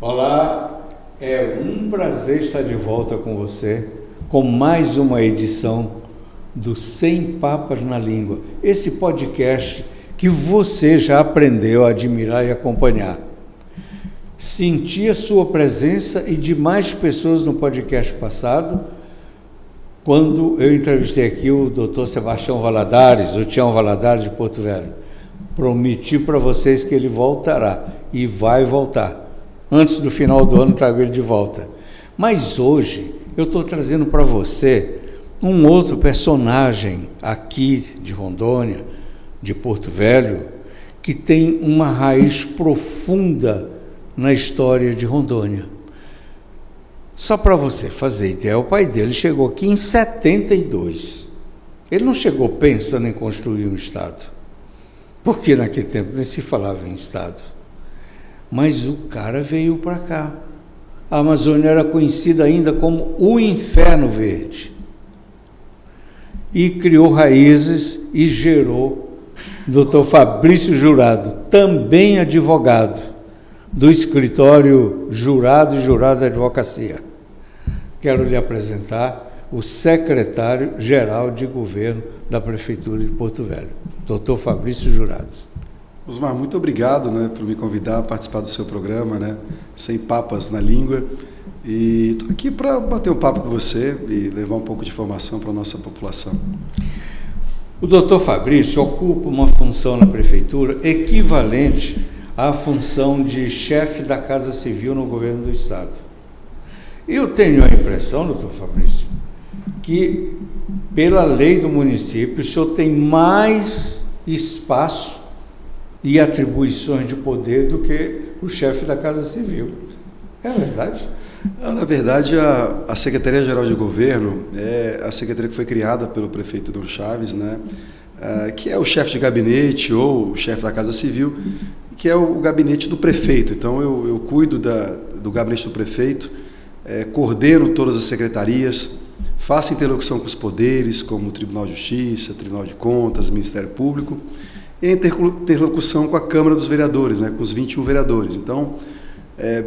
Olá, é um prazer estar de volta com você, com mais uma edição do Sem Papas na Língua, esse podcast que você já aprendeu a admirar e acompanhar. Senti a sua presença e de mais pessoas no podcast passado, quando eu entrevistei aqui o Dr. Sebastião Valadares, o Tião Valadares de Porto Velho. Prometi para vocês que ele voltará e vai voltar. Antes do final do ano trago ele de volta. Mas hoje eu estou trazendo para você um outro personagem aqui de Rondônia, de Porto Velho, que tem uma raiz profunda na história de Rondônia. Só para você fazer ideia, o pai dele chegou aqui em 72. Ele não chegou pensando em construir um estado, porque naquele tempo nem se falava em estado. Mas o cara veio para cá. A Amazônia era conhecida ainda como o Inferno Verde. E criou raízes e gerou Dr. Fabrício Jurado, também advogado do escritório Jurado e Jurado de Advocacia. Quero lhe apresentar o secretário-geral de governo da Prefeitura de Porto Velho, Dr. Fabrício Jurado. Osmar, muito obrigado, por me convidar a participar do seu programa, Sem Papas na Língua. E estou aqui para bater um papo com você e levar um pouco de informação para a nossa população. O doutor Fabrício ocupa uma função na Prefeitura equivalente à função de chefe da Casa Civil no governo do Estado. Eu tenho a impressão, doutor Fabrício, que pela lei do município o senhor tem mais espaço e atribuições de poder do que o chefe da Casa Civil. É verdade? Na verdade, a Secretaria-Geral de Governo é a secretaria que foi criada pelo prefeito Dom Chaves, que é o chefe de gabinete ou o chefe da Casa Civil, que é o gabinete do prefeito. Então, eu cuido do gabinete do prefeito, coordeno todas as secretarias, faço interlocução com os poderes, como o Tribunal de Justiça, Tribunal de Contas, Ministério Público, e interlocução com a Câmara dos Vereadores, com os 21 vereadores. Então,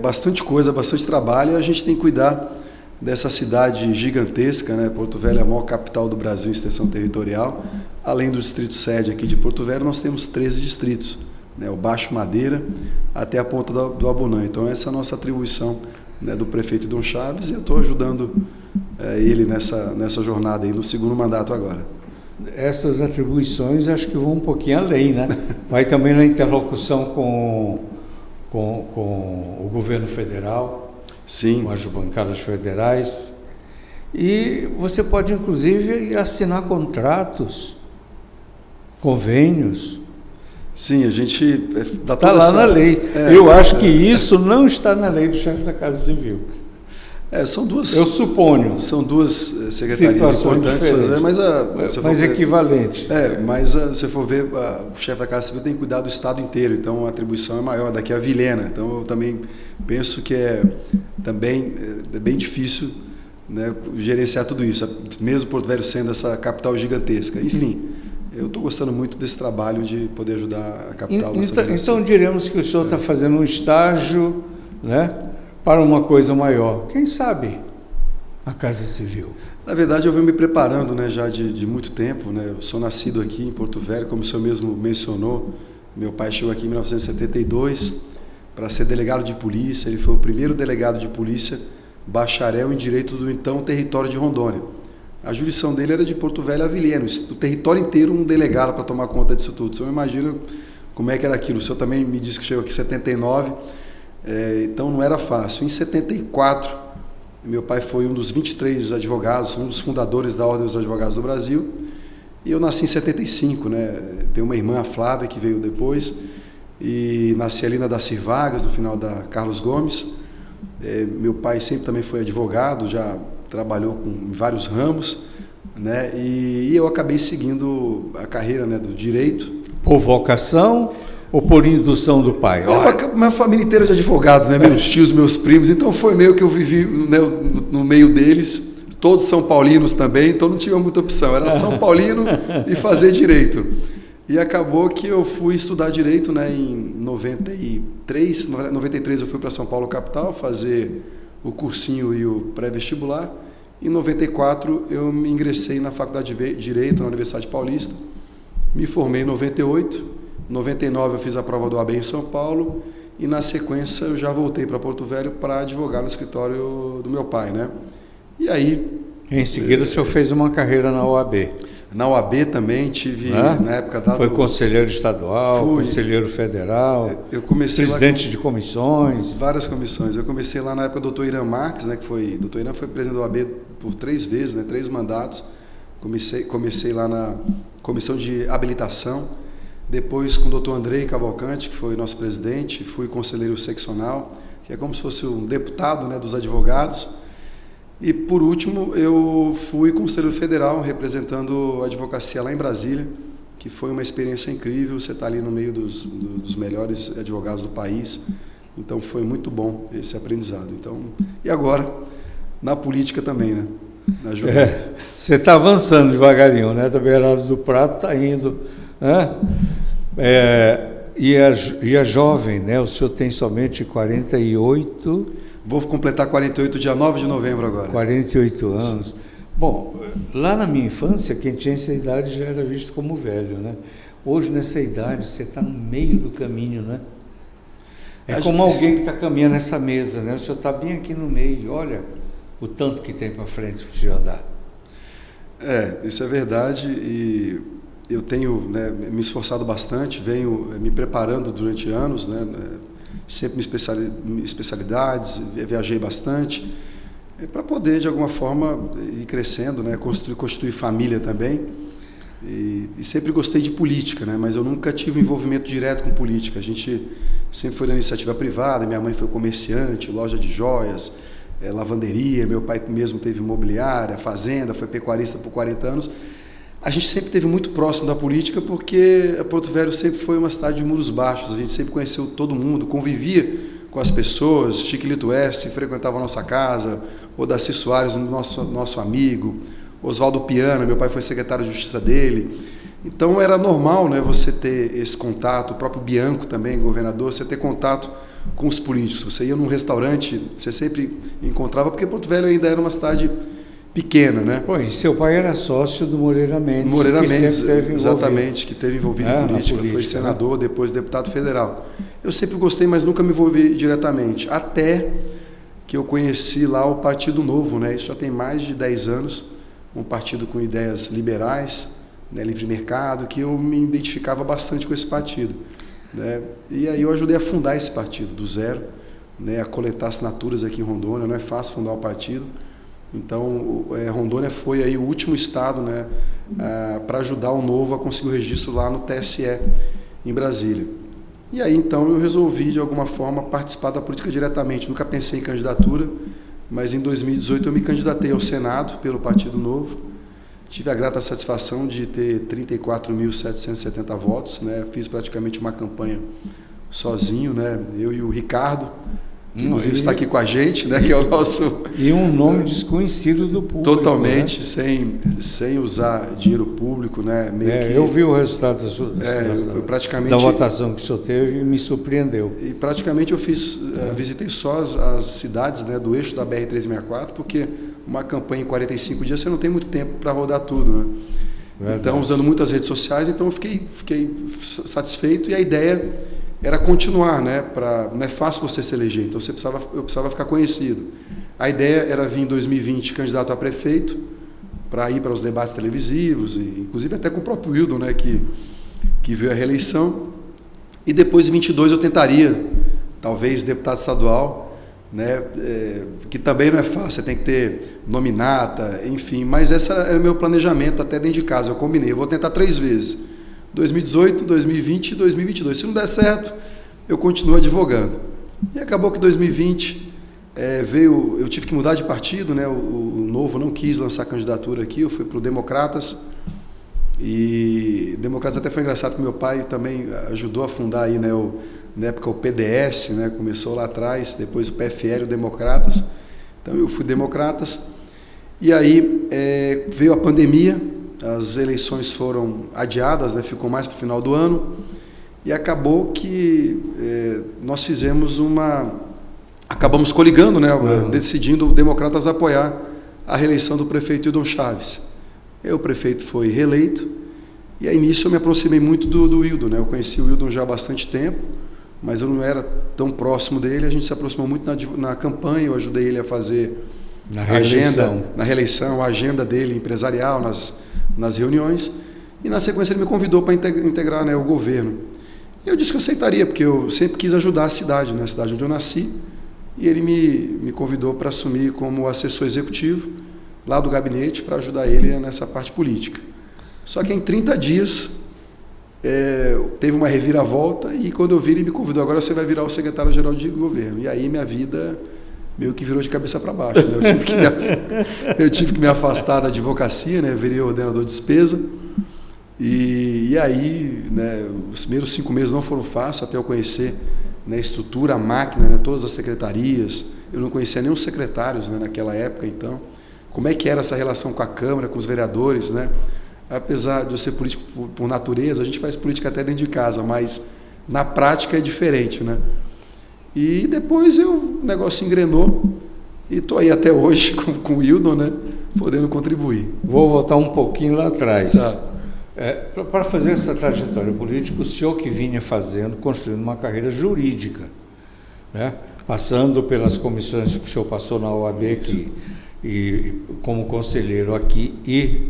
bastante coisa, bastante trabalho, e a gente tem que cuidar dessa cidade gigantesca, Porto Velho é a maior capital do Brasil em extensão territorial. Além do distrito sede aqui de Porto Velho, nós temos 13 distritos, o Baixo Madeira até a ponta do Abunã. Então, essa é a nossa atribuição do prefeito Dom Chaves, e eu estou ajudando ele nessa jornada aí, no segundo mandato agora. Essas atribuições acho que vão um pouquinho além, Vai também na interlocução com o governo federal, sim, com as bancadas federais, e você pode inclusive assinar contratos, convênios. Sim, a gente está lá na lei. Eu acho que isso não está na lei do chefe da Casa Civil. São duas. Eu suponho. São duas secretarias importantes, mas equivalentes. Mas se você for ver, o chefe da Casa Civil tem que cuidar do estado inteiro, então a atribuição é maior, daqui a Vilhena. Então eu também penso que é bem difícil, gerenciar tudo isso, mesmo Porto Velho sendo essa capital gigantesca. Enfim, eu estou gostando muito desse trabalho de poder ajudar a capital. Então diremos que o senhor está fazendo um estágio, para uma coisa maior. Quem sabe a Casa Civil? Na verdade, eu venho me preparando já de muito tempo. Eu sou nascido aqui em Porto Velho, como o senhor mesmo mencionou. Meu pai chegou aqui em 1972 para ser delegado de polícia. Ele foi o primeiro delegado de polícia bacharel em direito do então território de Rondônia. A jurisdição dele era de Porto Velho a Vilhena, o território inteiro um delegado para tomar conta disso tudo. O senhor imagina como é que era aquilo. O senhor também me disse que chegou aqui em 79, então não era fácil. Em 74, meu pai foi um dos 23 advogados, um dos fundadores da Ordem dos Advogados do Brasil, e eu nasci em 75, Tenho uma irmã, a Flávia, que veio depois, e nasci ali na Darcy Vargas, no final da Carlos Gomes. Meu pai sempre também foi advogado, já trabalhou em vários ramos, e eu acabei seguindo a carreira do direito. Por vocação ou por indução do pai? Uma família inteira de advogados, meus tios, meus primos, então foi meio que eu vivi no meio deles, todos são paulinos também, então não tinha muita opção, era São Paulino e fazer direito. E acabou que eu fui estudar Direito, né, em 93 eu fui para São Paulo, capital, fazer o cursinho e o pré-vestibular. Em 94 eu me ingressei na Faculdade de Direito, na Universidade Paulista. Me formei em 98. Em 99 eu fiz a prova do OAB em São Paulo. E na sequência eu já voltei para Porto Velho para advogar no escritório do meu pai, né? E aí... Em seguida o senhor fez uma carreira na OAB. Na OAB também tive, na época da... Foi conselheiro estadual, conselheiro federal, eu comecei presidente de comissões. Várias comissões. Eu comecei lá na época do Dr. Irã Marques, né, Dr. Irã foi presidente da OAB por 3 vezes, né, 3 mandatos. Comecei lá na comissão de habilitação. Depois com o Dr. Andrei Cavalcante, que foi nosso presidente, fui conselheiro seccional, que é como se fosse um deputado, né, dos advogados. E, por último, eu fui conselheiro federal, representando a advocacia lá em Brasília, que foi uma experiência incrível. Você está ali no meio dos melhores advogados do país. Então, foi muito bom esse aprendizado. Então, e agora, na política também, né? Na juventude. Você está avançando devagarinho, né? Da beirada do prato está indo. Né? E a jovem, né? O senhor tem somente 48... Vou completar 48, dia 9 de novembro agora. 48 anos. Bom, lá na minha infância, quem tinha essa idade já era visto como velho, né? Hoje, nessa idade, você está no meio do caminho, né? É como alguém que está caminhando nessa mesa, né? O senhor está bem aqui no meio, olha o tanto que tem para frente para o senhor andar. Isso é verdade, e eu tenho, né, me esforçado bastante, venho me preparando durante anos, né? Sempre especialidades, viajei bastante, para poder, de alguma forma, ir crescendo, né? Constituir família também. E sempre gostei de política, né? Mas eu nunca tive um envolvimento direto com política. A gente sempre foi da iniciativa privada, minha mãe foi comerciante, loja de joias, lavanderia, meu pai mesmo teve imobiliária, fazenda, foi pecuarista por 40 anos. A gente sempre esteve muito próximo da política porque Porto Velho sempre foi uma cidade de muros baixos, a gente sempre conheceu todo mundo, convivia com as pessoas. Chiquilito Oeste frequentava a nossa casa, Odaci Soares, nosso amigo, Oswaldo Piana, meu pai foi secretário de Justiça dele. Então era normal, né, você ter esse contato, o próprio Bianco também, governador, você ter contato com os políticos. Você ia num restaurante, você sempre encontrava, porque Porto Velho ainda era uma cidade pequena, né? Pô, e seu pai era sócio do Moreira Mendes. Moreira Mendes, exatamente, que teve envolvido em política, foi senador, né? Depois deputado federal. Eu sempre gostei, mas nunca me envolvi diretamente, até que eu conheci lá o Partido Novo, né? Isso já tem mais de 10 anos, um partido com ideias liberais, né? Livre mercado, que eu me identificava bastante com esse partido, né? E aí eu ajudei a fundar esse partido do zero, né? A coletar assinaturas aqui em Rondônia. Não é fácil fundar um partido. Então, Rondônia foi aí o último estado, né, para ajudar o Novo a conseguir o registro lá no TSE, em Brasília. E aí, então, eu resolvi, de alguma forma, participar da política diretamente. Nunca pensei em candidatura, mas em 2018 eu me candidatei ao Senado pelo Partido Novo. Tive a grata satisfação de ter 34.770 votos, né? Fiz praticamente uma campanha sozinho, né? Eu e o Ricardo, que inclusive está aqui com a gente, né? Que é o nosso... E um nome desconhecido do público. Totalmente, né? sem usar dinheiro público, né? Eu vi o resultado da votação que o senhor teve e me surpreendeu. E praticamente eu visitei só as cidades, né, do eixo da BR-364, porque uma campanha em 45 dias você não tem muito tempo para rodar tudo, né? Verdade. Então, usando muitas redes sociais, então eu fiquei satisfeito, e a ideia era continuar, né? Não é fácil você se eleger, então eu precisava ficar conhecido. A ideia era vir em 2020 candidato a prefeito, para ir para os debates televisivos, e inclusive até com o próprio Wildon, né, que veio a reeleição. E depois, em 22, eu tentaria, talvez, deputado estadual, né, que também não é fácil, você tem que ter nominata, enfim. Mas esse era o meu planejamento até dentro de casa. Eu combinei, eu vou tentar 3 vezes. 2018, 2020 e 2022. Se não der certo, eu continuo advogando. E acabou que 2020 eu tive que mudar de partido, né? O Novo não quis lançar candidatura aqui, eu fui para o Democratas. E Democratas até foi engraçado que meu pai também ajudou a fundar aí, né, na época o PDS, né? Começou lá atrás, depois o PFL, o Democratas. Então eu fui Democratas. E aí veio a pandemia, as eleições foram adiadas, né? Ficou mais para o final do ano, e acabou que nós fizemos acabamos coligando, né? Decidindo democratas apoiar a reeleição do prefeito Hildon Chaves. O prefeito foi reeleito, e aí nisso eu me aproximei muito do Hildon, né? Eu conheci o Hildon já há bastante tempo, mas eu não era tão próximo dele. A gente se aproximou muito na campanha, eu ajudei ele a fazer na reeleição, a agenda dele empresarial, nas reuniões, e na sequência ele me convidou para integrar, né, o governo. Eu disse que eu aceitaria, porque eu sempre quis ajudar a cidade, né, a cidade onde eu nasci, e ele me convidou para assumir como assessor executivo lá do gabinete, para ajudar ele nessa parte política. Só que em 30 dias teve uma reviravolta, e quando eu vi, ele me convidou: agora você vai virar o secretário-geral de governo. E aí minha vida meio que virou de cabeça para baixo, né? Eu tive que me afastar da advocacia, né? Virei ordenador de despesa, e aí, né, os primeiros 5 meses não foram fáceis, até eu conhecer, né, a estrutura, a máquina, né, todas as secretarias. Eu não conhecia nem os secretários, né, naquela época. Então, como é que era essa relação com a Câmara, com os vereadores, né? Apesar de eu ser político por natureza, a gente faz política até dentro de casa, mas na prática é diferente, né? E depois o negócio engrenou, e estou aí até hoje com o Hildon, né, podendo contribuir. Vou voltar um pouquinho lá atrás. Tá. Para fazer essa trajetória política, o senhor que vinha construindo uma carreira jurídica, né, passando pelas comissões que o senhor passou na OAB aqui, e como conselheiro aqui e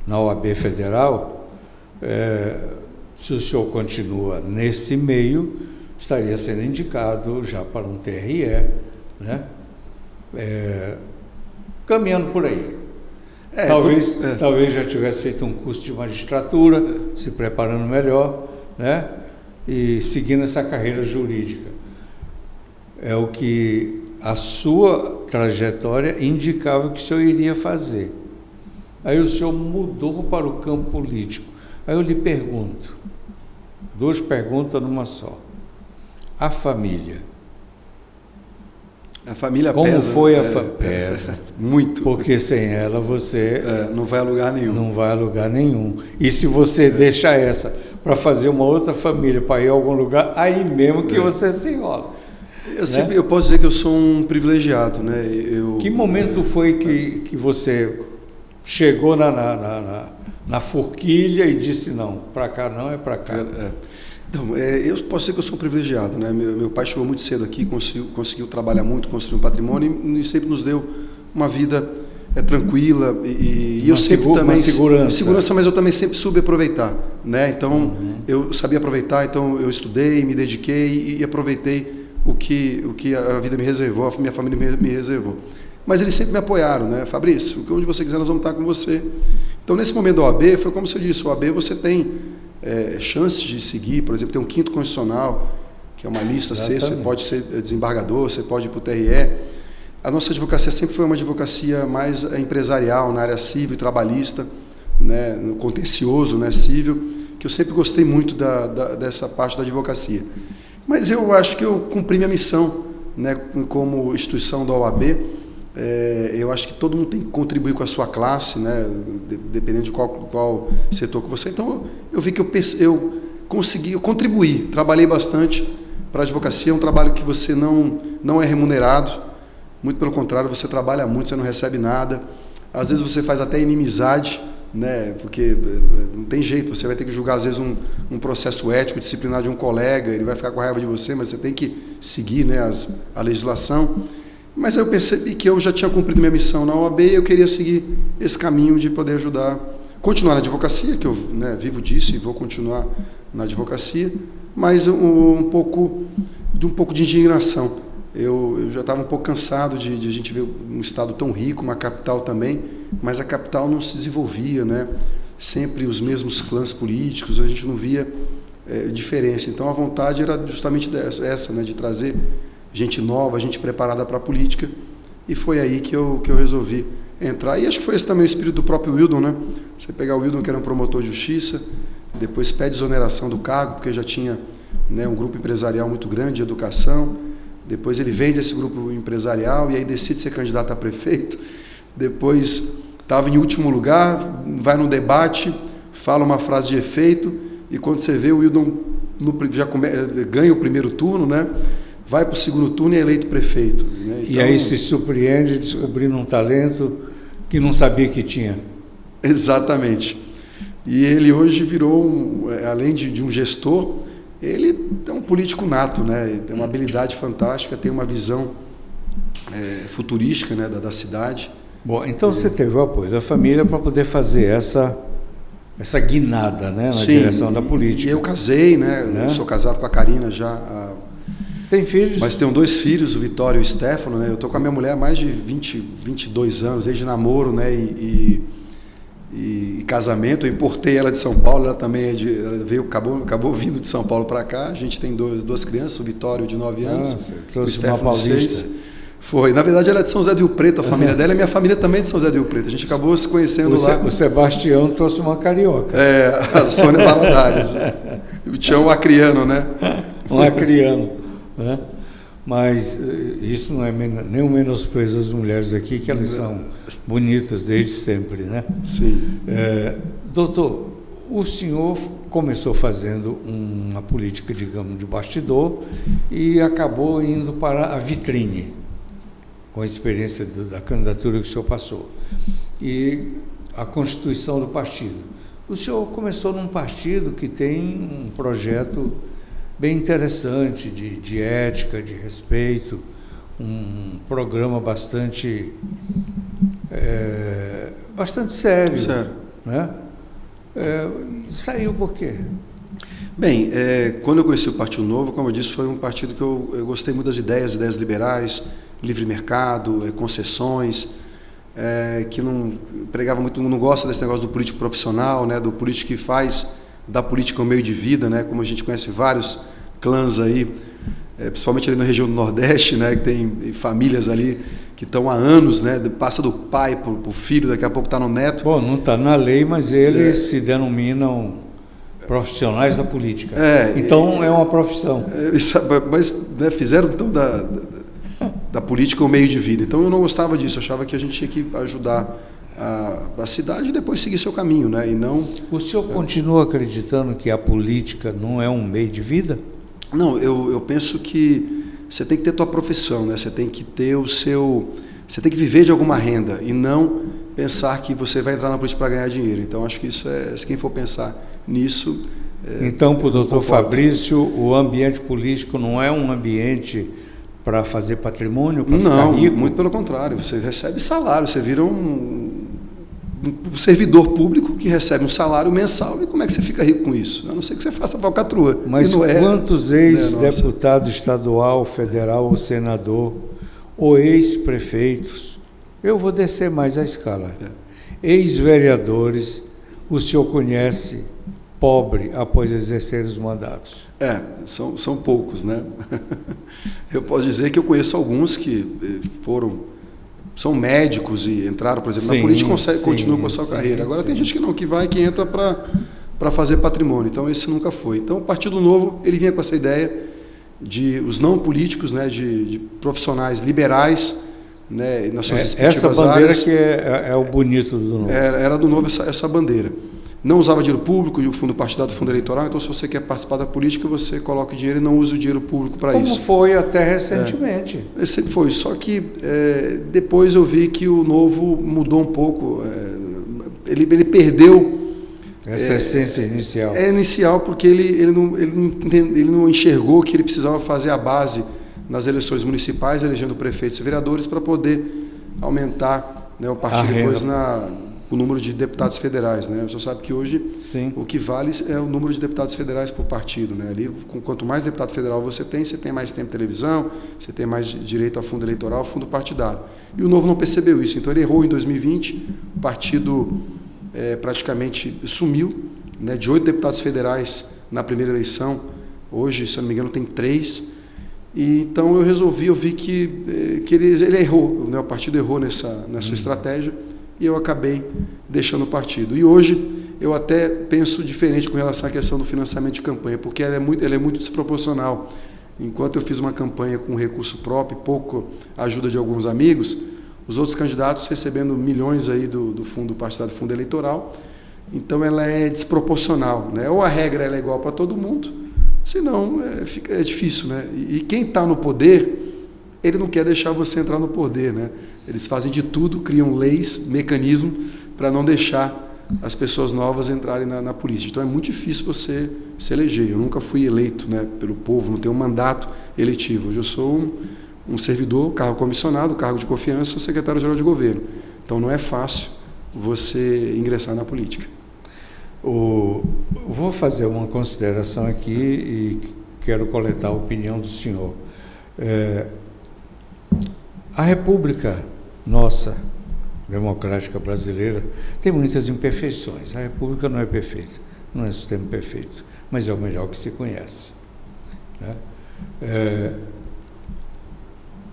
na OAB Federal, se o senhor continua nesse meio, estaria sendo indicado já para um TRE, né? Caminhando por aí. Talvez já tivesse feito um curso de magistratura, se preparando melhor, né? E seguindo essa carreira jurídica. É o que a sua trajetória indicava que o senhor iria fazer. Aí o senhor mudou para o campo político. Aí eu lhe pergunto, 2 perguntas numa só. A família. A família como pesa. Como foi a família? Pesa. Muito. Porque sem ela você... não vai a lugar nenhum. Não vai a lugar nenhum. E se você deixa essa para fazer uma outra família, para ir a algum lugar, aí mesmo que você se enrola. Eu posso dizer que eu sou um privilegiado, né? Que momento foi que você chegou na forquilha e disse: não, para cá não, é para cá? Então, eu posso dizer que eu sou um privilegiado, né? Meu pai chegou muito cedo aqui, conseguiu trabalhar muito, construir um patrimônio, e sempre nos deu uma vida tranquila, e eu sempre também... Segurança, mas eu também sempre soube aproveitar, né? Então, eu sabia aproveitar, então eu estudei, me dediquei e aproveitei o que a vida me reservou, a minha família me reservou. Mas eles sempre me apoiaram, né? Fabrício, onde você quiser nós vamos estar com você. Então, nesse momento da OAB, foi como você disse, a OAB você tem chances de seguir, por exemplo, tem um 5º constitucional, que é uma lista C, você pode ser desembargador, você pode ir para o TRE. A nossa advocacia sempre foi uma advocacia mais empresarial, na área civil e trabalhista, né, no contencioso, né, civil, que eu sempre gostei muito dessa parte da advocacia. Mas eu acho que eu cumpri minha missão, né, como instituição da OAB. Eu acho que todo mundo tem que contribuir com a sua classe, né, dependendo de qual setor que você... Então, eu vi que eu contribuí, trabalhei bastante para a advocacia. É um trabalho que você não é remunerado, muito pelo contrário, você trabalha muito, você não recebe nada. Às vezes você faz até inimizade, né, porque não tem jeito, você vai ter que julgar às vezes um processo ético, disciplinar de um colega, ele vai ficar com raiva de você, mas você tem que seguir, né, a legislação. Mas eu percebi que eu já tinha cumprido minha missão na OAB, e eu queria seguir esse caminho de poder ajudar, continuar na advocacia, que eu, né, vivo disso e vou continuar na advocacia, mas um pouco de indignação. Eu já estava um pouco cansado de a gente ver um estado tão rico, uma capital também, mas a capital não se desenvolvia, né? Sempre os mesmos clãs políticos, a gente não via diferença. Então a vontade era justamente essa, né, de trazer gente nova, gente preparada para a política, e foi aí que eu resolvi entrar. E acho que foi esse também o espírito do próprio Hildon, né? Você pegar o Hildon, que era um promotor de justiça, depois pede exoneração do cargo, porque já tinha, né, um grupo empresarial muito grande de educação, depois ele vende esse grupo empresarial e aí decide ser candidato a prefeito, depois estava em último lugar, vai no debate, fala uma frase de efeito, e quando você vê o Wildon ganha o primeiro turno, né? Vai para o segundo turno e é eleito prefeito. Né? Então, e aí se surpreende descobrindo um talento que não sabia que tinha. Exatamente. E ele hoje virou, além de um gestor, ele é um político nato, né? Ele tem uma habilidade fantástica, tem uma visão futurística, né, da cidade. Bom, então você teve o apoio da família para poder fazer essa guinada, né, na direção da política. E eu casei, né? Eu sou casado com a Karina já. Tem filhos? Mas tenho 2 filhos, o Vitório e o Stefano, né? Eu estou com a minha mulher há mais de 22 anos, desde namoro, né? E casamento. Eu importei ela de São Paulo, ela também acabou vindo de São Paulo para cá. A gente tem 2 crianças, o Vitório de 9 anos, o Stefano de 6. Foi. Na verdade, ela é de São José do Rio Preto, a família dela, e minha família também é de São José do Rio Preto. A gente acabou se conhecendo lá. O Sebastião trouxe uma carioca. A Sônia Valadares. O Tião Acriano, né? Um acriano, né? Mas isso não é nenhum menosprezo das mulheres aqui, que elas são bonitas desde sempre, né? Sim. Doutor, o senhor começou fazendo uma política, digamos, de bastidor e acabou indo para a vitrine, com a experiência da candidatura que o senhor passou, e a constituição do partido. O senhor começou num partido que tem um projeto bem interessante de ética, de respeito, um programa bastante sério. Sério. Né? Saiu por quê? Bem, quando eu conheci o Partido Novo, como eu disse, foi um partido que eu gostei muito das ideias liberais, livre mercado, concessões, que não pregava muito, não gosta desse negócio do político profissional, né, do político que faz da política um meio de vida, né, como a gente conhece vários clãs aí, principalmente ali na região do Nordeste, né, que tem famílias ali que estão há anos, né, passa do pai para o filho, daqui a pouco está no neto. Bom, não está na lei, mas eles se denominam profissionais da política. Então é uma profissão. Mas né, fizeram então da política um meio de vida. Então eu não gostava disso, eu achava que a gente tinha que ajudar a cidade e depois seguir seu caminho, né? E não. O senhor continua acreditando que a política não é um meio de vida? Não, eu penso que você tem que ter tua profissão, né? Você tem que ter você tem que viver de alguma renda e não pensar que você vai entrar na política para ganhar dinheiro. Então acho que isso se quem for pensar nisso. Então, para o doutor Fabrício, o ambiente político não é um ambiente para fazer patrimônio, para ficar rico? Não, muito pelo contrário. Você recebe salário, você vira um servidor público que recebe um salário mensal. E como é que você fica rico com isso? A não ser que você faça falcatrua. Mas quantos ex-deputado estadual, federal ou senador, ou ex-prefeitos, eu vou descer mais a escala, ex-vereadores, o senhor conhece pobre após exercer os mandatos? São poucos, né? Eu posso dizer que eu conheço alguns que são médicos e entraram, por exemplo, na política e continuam com a sua carreira. Agora tem gente que entra para fazer patrimônio, então esse nunca foi. Então o Partido Novo, ele vinha com essa ideia de os não políticos, né, de profissionais liberais, né, nas suas respectivas áreas. Essa bandeira que é o bonito do Novo. Era do Novo essa bandeira. Não usava dinheiro público, e o fundo partidário do fundo eleitoral, então se você quer participar da política, você coloca o dinheiro e não usa o dinheiro público para isso. Como foi até recentemente. Sempre foi, só que depois eu vi que o Novo mudou um pouco, ele perdeu essa essência inicial. Inicial porque ele não enxergou que ele precisava fazer a base nas eleições municipais, elegendo prefeitos e vereadores para poder aumentar, né, o partido depois o número de deputados federais, né? Você sabe que hoje o que vale é o número de deputados federais por partido, né? Ali, quanto mais deputado federal você tem mais tempo de televisão, você tem mais direito a fundo eleitoral, fundo partidário. E o Novo não percebeu isso, então ele errou em 2020, o partido praticamente sumiu, né? De 8 deputados federais na primeira eleição, hoje, se eu não me engano, tem 3. E então eu vi que ele errou, né? O partido errou nessa sua estratégia, e eu acabei deixando o partido. E hoje eu até penso diferente com relação à questão do financiamento de campanha, porque ela é muito desproporcional. Enquanto eu fiz uma campanha com recurso próprio, pouco ajuda de alguns amigos, os outros candidatos recebendo milhões aí do fundo partidário, do fundo eleitoral. Então ela é desproporcional, né? Ou a regra ela é igual para todo mundo, senão é difícil, né? E quem está no poder, ele não quer deixar você entrar no poder, né? Eles fazem de tudo, criam leis, mecanismos para não deixar as pessoas novas entrarem na política. Então é muito difícil você se eleger. Eu nunca fui eleito, né, pelo povo, não tenho um mandato eletivo. Hoje eu sou um servidor, cargo comissionado, cargo de confiança, secretário-geral de governo. Então não é fácil você ingressar na política. Vou fazer uma consideração aqui e quero coletar a opinião do senhor. A República nossa, democrática brasileira, tem muitas imperfeições. A República não é perfeita, não é um sistema perfeito, mas é o melhor que se conhece, né?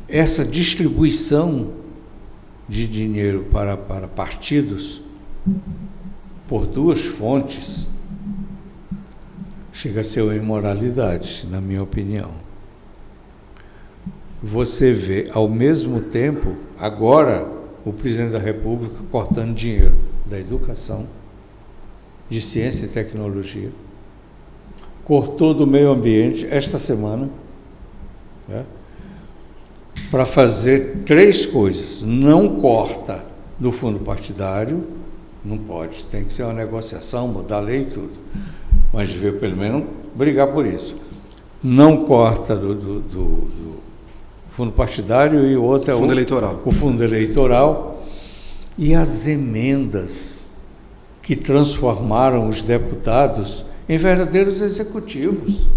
Essa distribuição de dinheiro para partidos por duas fontes chega a ser uma imoralidade, na minha opinião. Você vê, ao mesmo tempo, agora, o presidente da República cortando dinheiro da educação, de ciência e tecnologia, cortou do meio ambiente esta semana, né, para fazer 3 coisas. Não corta do fundo partidário, não pode, tem que ser uma negociação, mudar a lei e tudo, mas devia pelo menos brigar por isso. Não corta do fundo partidário e o outro é o fundo eleitoral. E as emendas que transformaram os deputados em verdadeiros executivos.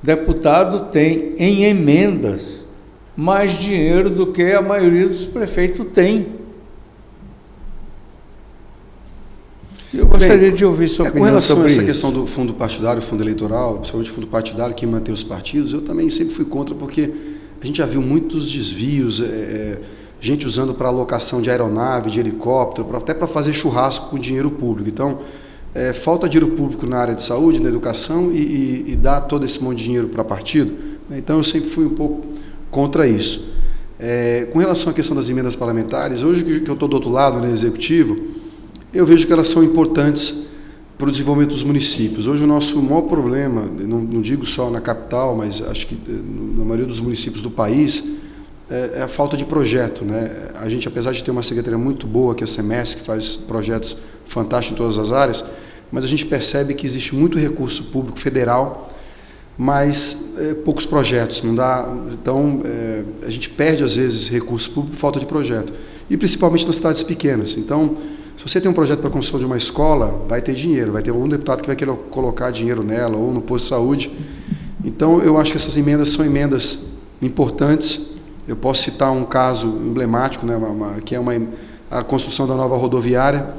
Deputado tem em emendas mais dinheiro do que a maioria dos prefeitos tem. Eu gostaria de ouvir sua opinião com relação sobre a essa isso. questão do fundo partidário, fundo eleitoral, principalmente fundo partidário que mantém os partidos, eu também sempre fui contra, porque a gente já viu muitos desvios, gente usando para alocação de aeronave, de helicóptero, até para fazer churrasco com dinheiro público. Então, falta dinheiro público na área de saúde, na educação e dar todo esse monte de dinheiro para partido. Então, eu sempre fui um pouco contra isso. Com relação à questão das emendas parlamentares, hoje que eu estou do outro lado, no Executivo, eu vejo que elas são importantes para o desenvolvimento dos municípios. Hoje o nosso maior problema, não digo só na capital, mas acho que na maioria dos municípios do país, é a falta de projeto, né? A gente, apesar de ter uma secretaria muito boa, que é a SEMESC, que faz projetos fantásticos em todas as áreas, mas a gente percebe que existe muito recurso público federal, mas poucos projetos, não dá. Então, a gente perde, às vezes, recurso público por falta de projeto, e principalmente nas cidades pequenas. Então, se você tem um projeto para a construção de uma escola, vai ter dinheiro, vai ter algum deputado que vai querer colocar dinheiro nela, ou no posto de saúde. Então, eu acho que essas emendas são emendas importantes. Eu posso citar um caso emblemático, né, que é a construção da nova rodoviária,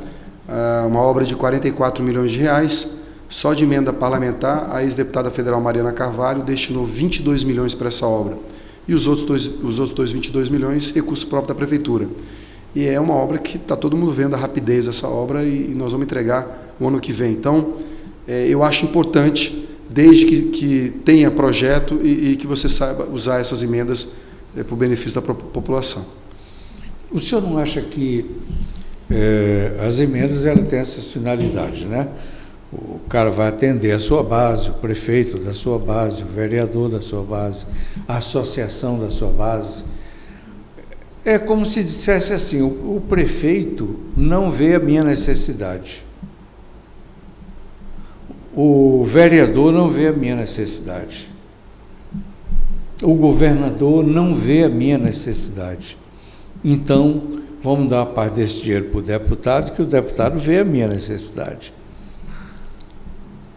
uma obra de 44 milhões de reais, só de emenda parlamentar. A ex-deputada federal Mariana Carvalho destinou 22 milhões para essa obra. E os outros dois 22 milhões, recurso próprio da prefeitura. E é uma obra que está todo mundo vendo a rapidez dessa obra e nós vamos entregar o ano que vem. Então, eu acho importante, desde que tenha projeto e que você saiba usar essas emendas para o benefício da população. O senhor não acha que as emendas elas têm essas finalidades, né? O cara vai atender a sua base, o prefeito da sua base, o vereador da sua base, a associação da sua base. É como se dissesse assim, o prefeito não vê a minha necessidade. O vereador não vê a minha necessidade. O governador não vê a minha necessidade. Então, vamos dar parte desse dinheiro para o deputado, que o deputado vê a minha necessidade.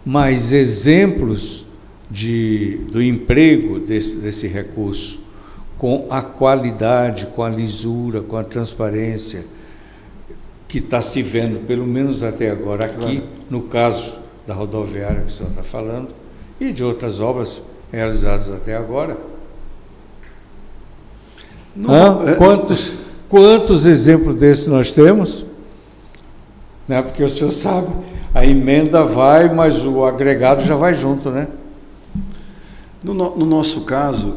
Mas exemplos do emprego desse recurso, com a qualidade, com a lisura, com a transparência que está se vendo, pelo menos até agora aqui, no caso da rodoviária que o senhor está falando, e de outras obras realizadas até agora. Quantos exemplos desses nós temos? Né? Porque o senhor sabe, a emenda vai, mas o agregado já vai junto, né? No nosso caso,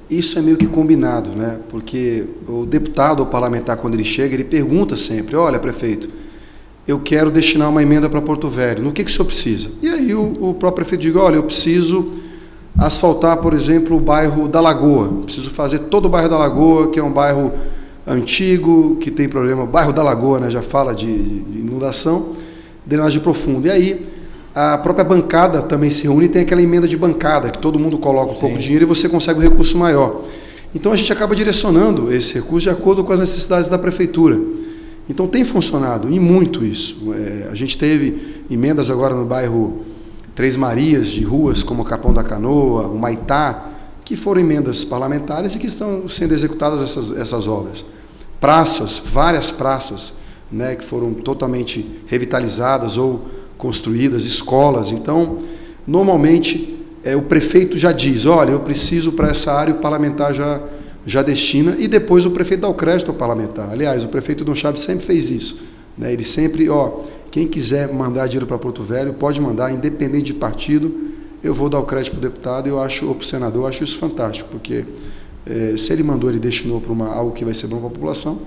isso é meio que combinado, né? Porque o deputado ou parlamentar, quando ele chega, ele pergunta sempre: olha, prefeito, eu quero destinar uma emenda para Porto Velho, no que o senhor precisa? E aí o próprio prefeito diz: olha, eu preciso asfaltar, por exemplo, o bairro da Lagoa, preciso fazer todo o bairro da Lagoa, que é um bairro antigo, que tem problema, o bairro da Lagoa, né, já fala de inundação, drenagem profunda. E aí a própria bancada também se reúne e tem aquela emenda de bancada, que todo mundo coloca um pouco de dinheiro e você consegue um recurso maior. Então a gente acaba direcionando esse recurso de acordo com as necessidades da prefeitura. Então tem funcionado, e muito isso. A gente teve emendas agora no bairro Três Marias, de ruas como o Capão da Canoa, o Maitá, que foram emendas parlamentares e que estão sendo executadas essas obras. Praças, várias praças, né, que foram totalmente revitalizadas ou construídas, escolas. Então, normalmente, o prefeito já diz: olha, eu preciso para essa área, o parlamentar já destina, e depois o prefeito dá o crédito ao parlamentar. Aliás, o prefeito Dom Chaves sempre fez isso, né? Ele sempre, quem quiser mandar dinheiro para Porto Velho, pode mandar, independente de partido, eu vou dar o crédito para o deputado, ou para o senador. Eu acho isso fantástico, porque se ele mandou, ele destinou para algo que vai ser bom para a população,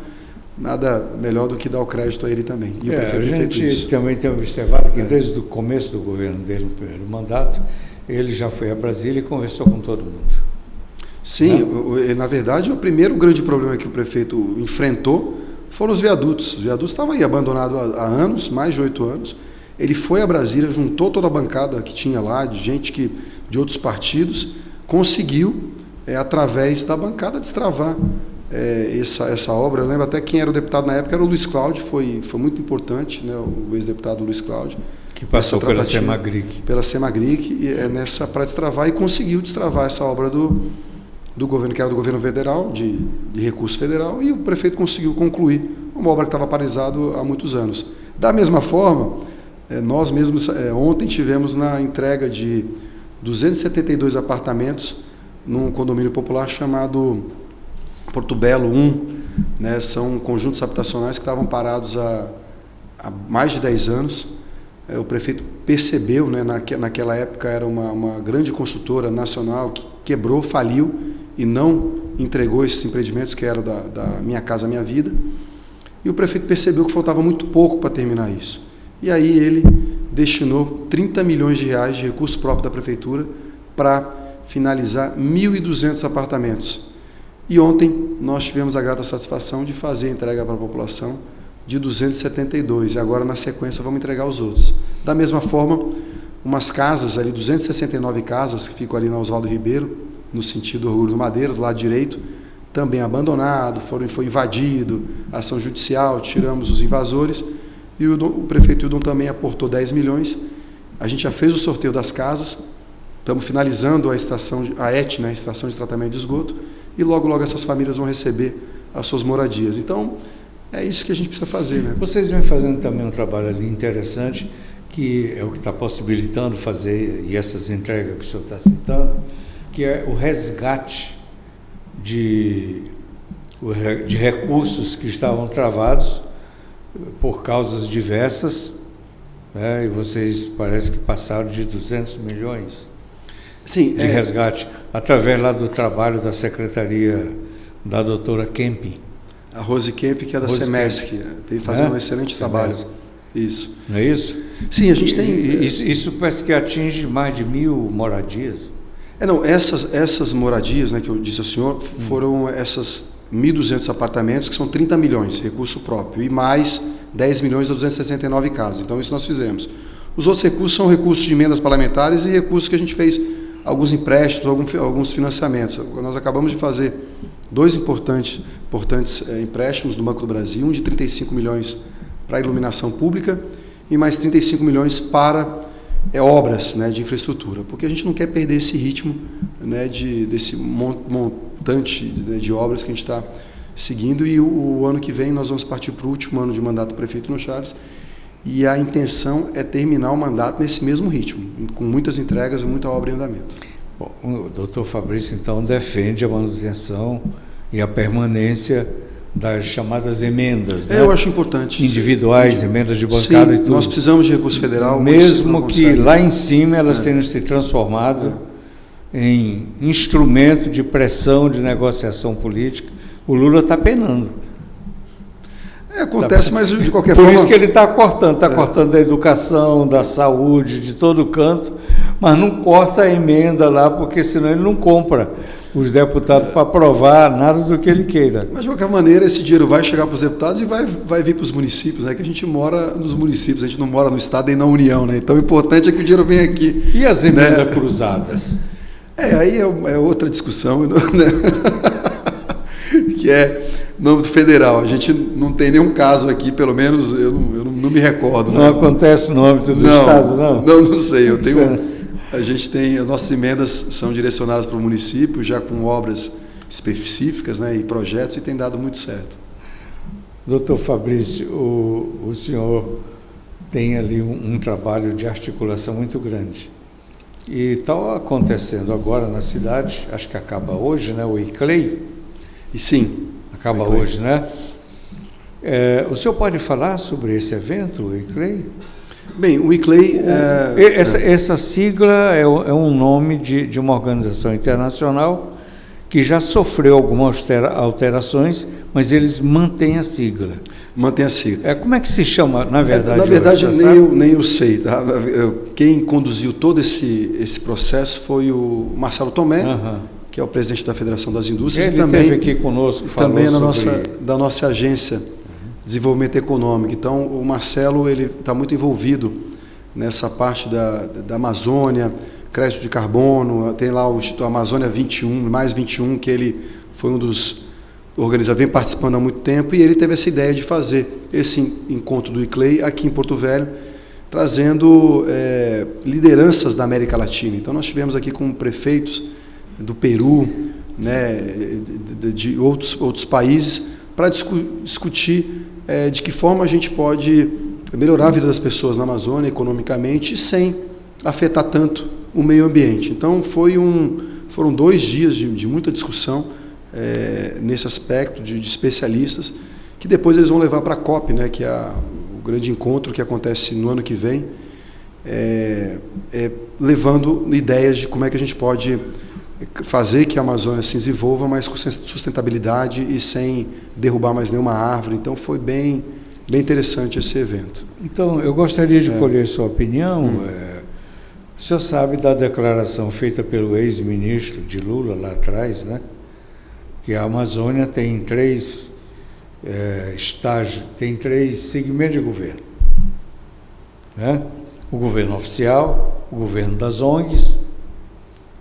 nada melhor do que dar o crédito a ele também. E o prefeito a feito gente isso. também tem observado que desde o começo do governo dele, no primeiro mandato, ele já foi a Brasília e conversou com todo mundo. Sim, na verdade, o primeiro grande problema que o prefeito enfrentou foram os viadutos. Os viadutos estavam aí abandonados há anos, mais de 8 anos. Ele foi a Brasília, juntou toda a bancada que tinha lá, de gente de outros partidos, conseguiu, através da bancada, destravar essa obra. Eu lembro até quem era o deputado na época, era o Luiz Cláudio, foi muito importante, né, o ex-deputado Luiz Cláudio. Que passou pela Semagric. Pela Semagric, para destravar, e conseguiu destravar essa obra do governo, que era do governo federal, de recurso federal, e o prefeito conseguiu concluir uma obra que estava paralisada há muitos anos. Da mesma forma, nós mesmos ontem tivemos na entrega de 272 apartamentos num condomínio popular chamado Porto Belo 1, né? São conjuntos habitacionais que estavam parados há mais de 10 anos. O prefeito percebeu, né, naquela época era uma grande construtora nacional que quebrou, faliu e não entregou esses empreendimentos, que era da Minha Casa Minha Vida, e o prefeito percebeu que faltava muito pouco para terminar isso. E aí ele destinou 30 milhões de reais de recurso próprio da prefeitura para finalizar 1.200 apartamentos. E ontem nós tivemos a grata satisfação de fazer a entrega para a população de 272, e agora na sequência vamos entregar os outros. Da mesma forma, umas casas ali, 269 casas que ficam ali na Oswaldo Ribeiro, no sentido Orgulho do Madeira, do lado direito, também abandonado, foi invadido, ação judicial, tiramos os invasores, e o prefeito Hildon também aportou 10 milhões. A gente já fez o sorteio das casas, estamos finalizando a ET, né, a Estação de Tratamento de Esgoto, e logo essas famílias vão receber as suas moradias. Então, é isso que a gente precisa fazer, né? Vocês vêm fazendo também um trabalho ali interessante, que é o que está possibilitando fazer, e essas entregas que o senhor está citando, que é o resgate de recursos que estavam travados por causas diversas, né? E vocês parece que passaram de 200 milhões Sim, de resgate, através lá do trabalho da secretaria da doutora Kemp. A Rose Kemp, que é da Semesc, tem fazendo um excelente trabalho. Isso. Não é isso? Sim, a gente tem... Isso parece que atinge mais de 1.000 moradias. Não, essas moradias, né, que eu disse ao senhor, foram essas 1.200 apartamentos, que são 30 milhões, recurso próprio, e mais 10 milhões a 269 casas. Então, isso nós fizemos. Os outros recursos são recursos de emendas parlamentares e recursos que a gente fez alguns empréstimos, alguns financiamentos. Nós acabamos de fazer 2 importantes empréstimos do Banco do Brasil, um de 35 milhões para a iluminação pública e mais 35 milhões para obras, né, de infraestrutura, porque a gente não quer perder esse ritmo, né, desse montante de obras que a gente está seguindo, e o ano que vem nós vamos partir para o último ano de mandato do prefeito Dom Chaves, e a intenção é terminar o mandato nesse mesmo ritmo, com muitas entregas e muita obra em andamento. Bom, o doutor Fabrício, então, defende a manutenção e a permanência das chamadas emendas, né? Eu acho importante. Individuais, emendas de bancada. Sim, e tudo. Nós precisamos de recurso federal. Mesmo que lá em cima elas tenham se transformado em instrumento de pressão, de negociação política. O Lula está penando. Acontece, mas de qualquer forma... forma... Por isso que ele está cortando da educação, da saúde, de todo canto, mas não corta a emenda lá, porque senão ele não compra os deputados para aprovar nada do que ele queira. Mas, de qualquer maneira, esse dinheiro vai chegar para os deputados e vai vir para os municípios, né? Que a gente mora nos municípios, a gente não mora no Estado nem na União, né? Então, o importante é que o dinheiro venha aqui. E as emendas cruzadas? Aí é outra discussão, né? Que é no âmbito federal. A gente não tem nenhum caso aqui, pelo menos eu não me recordo. Não, né? Acontece no âmbito do Estado, não? Não sei. A gente tem, as nossas emendas são direcionadas para o município, já com obras específicas, né, e projetos, e tem dado muito certo. Doutor Fabrício, o senhor tem ali um trabalho de articulação muito grande. E está acontecendo agora na cidade, acho que acaba hoje, né, o ICLEI. E sim. Acaba hoje, né? O senhor pode falar sobre esse evento, o ICLEI? Bem, o ICLEI... Essa sigla é um nome de uma organização internacional que já sofreu algumas alterações, mas eles mantêm a sigla. Mantém a sigla. Como é que se chama, na verdade? Na verdade, nem eu sei. Tá? Quem conduziu todo esse processo foi o Marcelo Tomé, que é o presidente da Federação das Indústrias. Ele esteve aqui conosco, falou também sobre... da nossa agência de desenvolvimento econômico. Então, o Marcelo está muito envolvido nessa parte da Amazônia, crédito de carbono, tem lá o Instituto Amazônia 21, mais 21, que ele foi um dos organizadores, vem participando há muito tempo, e ele teve essa ideia de fazer esse encontro do ICLEI aqui em Porto Velho, trazendo lideranças da América Latina. Então, nós tivemos aqui com prefeitos do Peru, né, de outros países, para discutir de que forma a gente pode melhorar a vida das pessoas na Amazônia economicamente sem afetar tanto o meio ambiente. Então foram 2 dias de muita discussão nesse aspecto de especialistas, que depois eles vão levar para a COP, né, que é o grande encontro que acontece no ano que vem, levando ideias de como é que a gente pode fazer que a Amazônia se desenvolva, mas com sustentabilidade e sem derrubar mais nenhuma árvore. Então foi bem interessante esse evento. Então, eu gostaria de colher sua opinião. O senhor sabe da declaração feita pelo ex-ministro de Lula lá atrás, né? Que a Amazônia tem 3 estágios, tem 3 segmentos de governo, né? O governo oficial, o governo das ONGs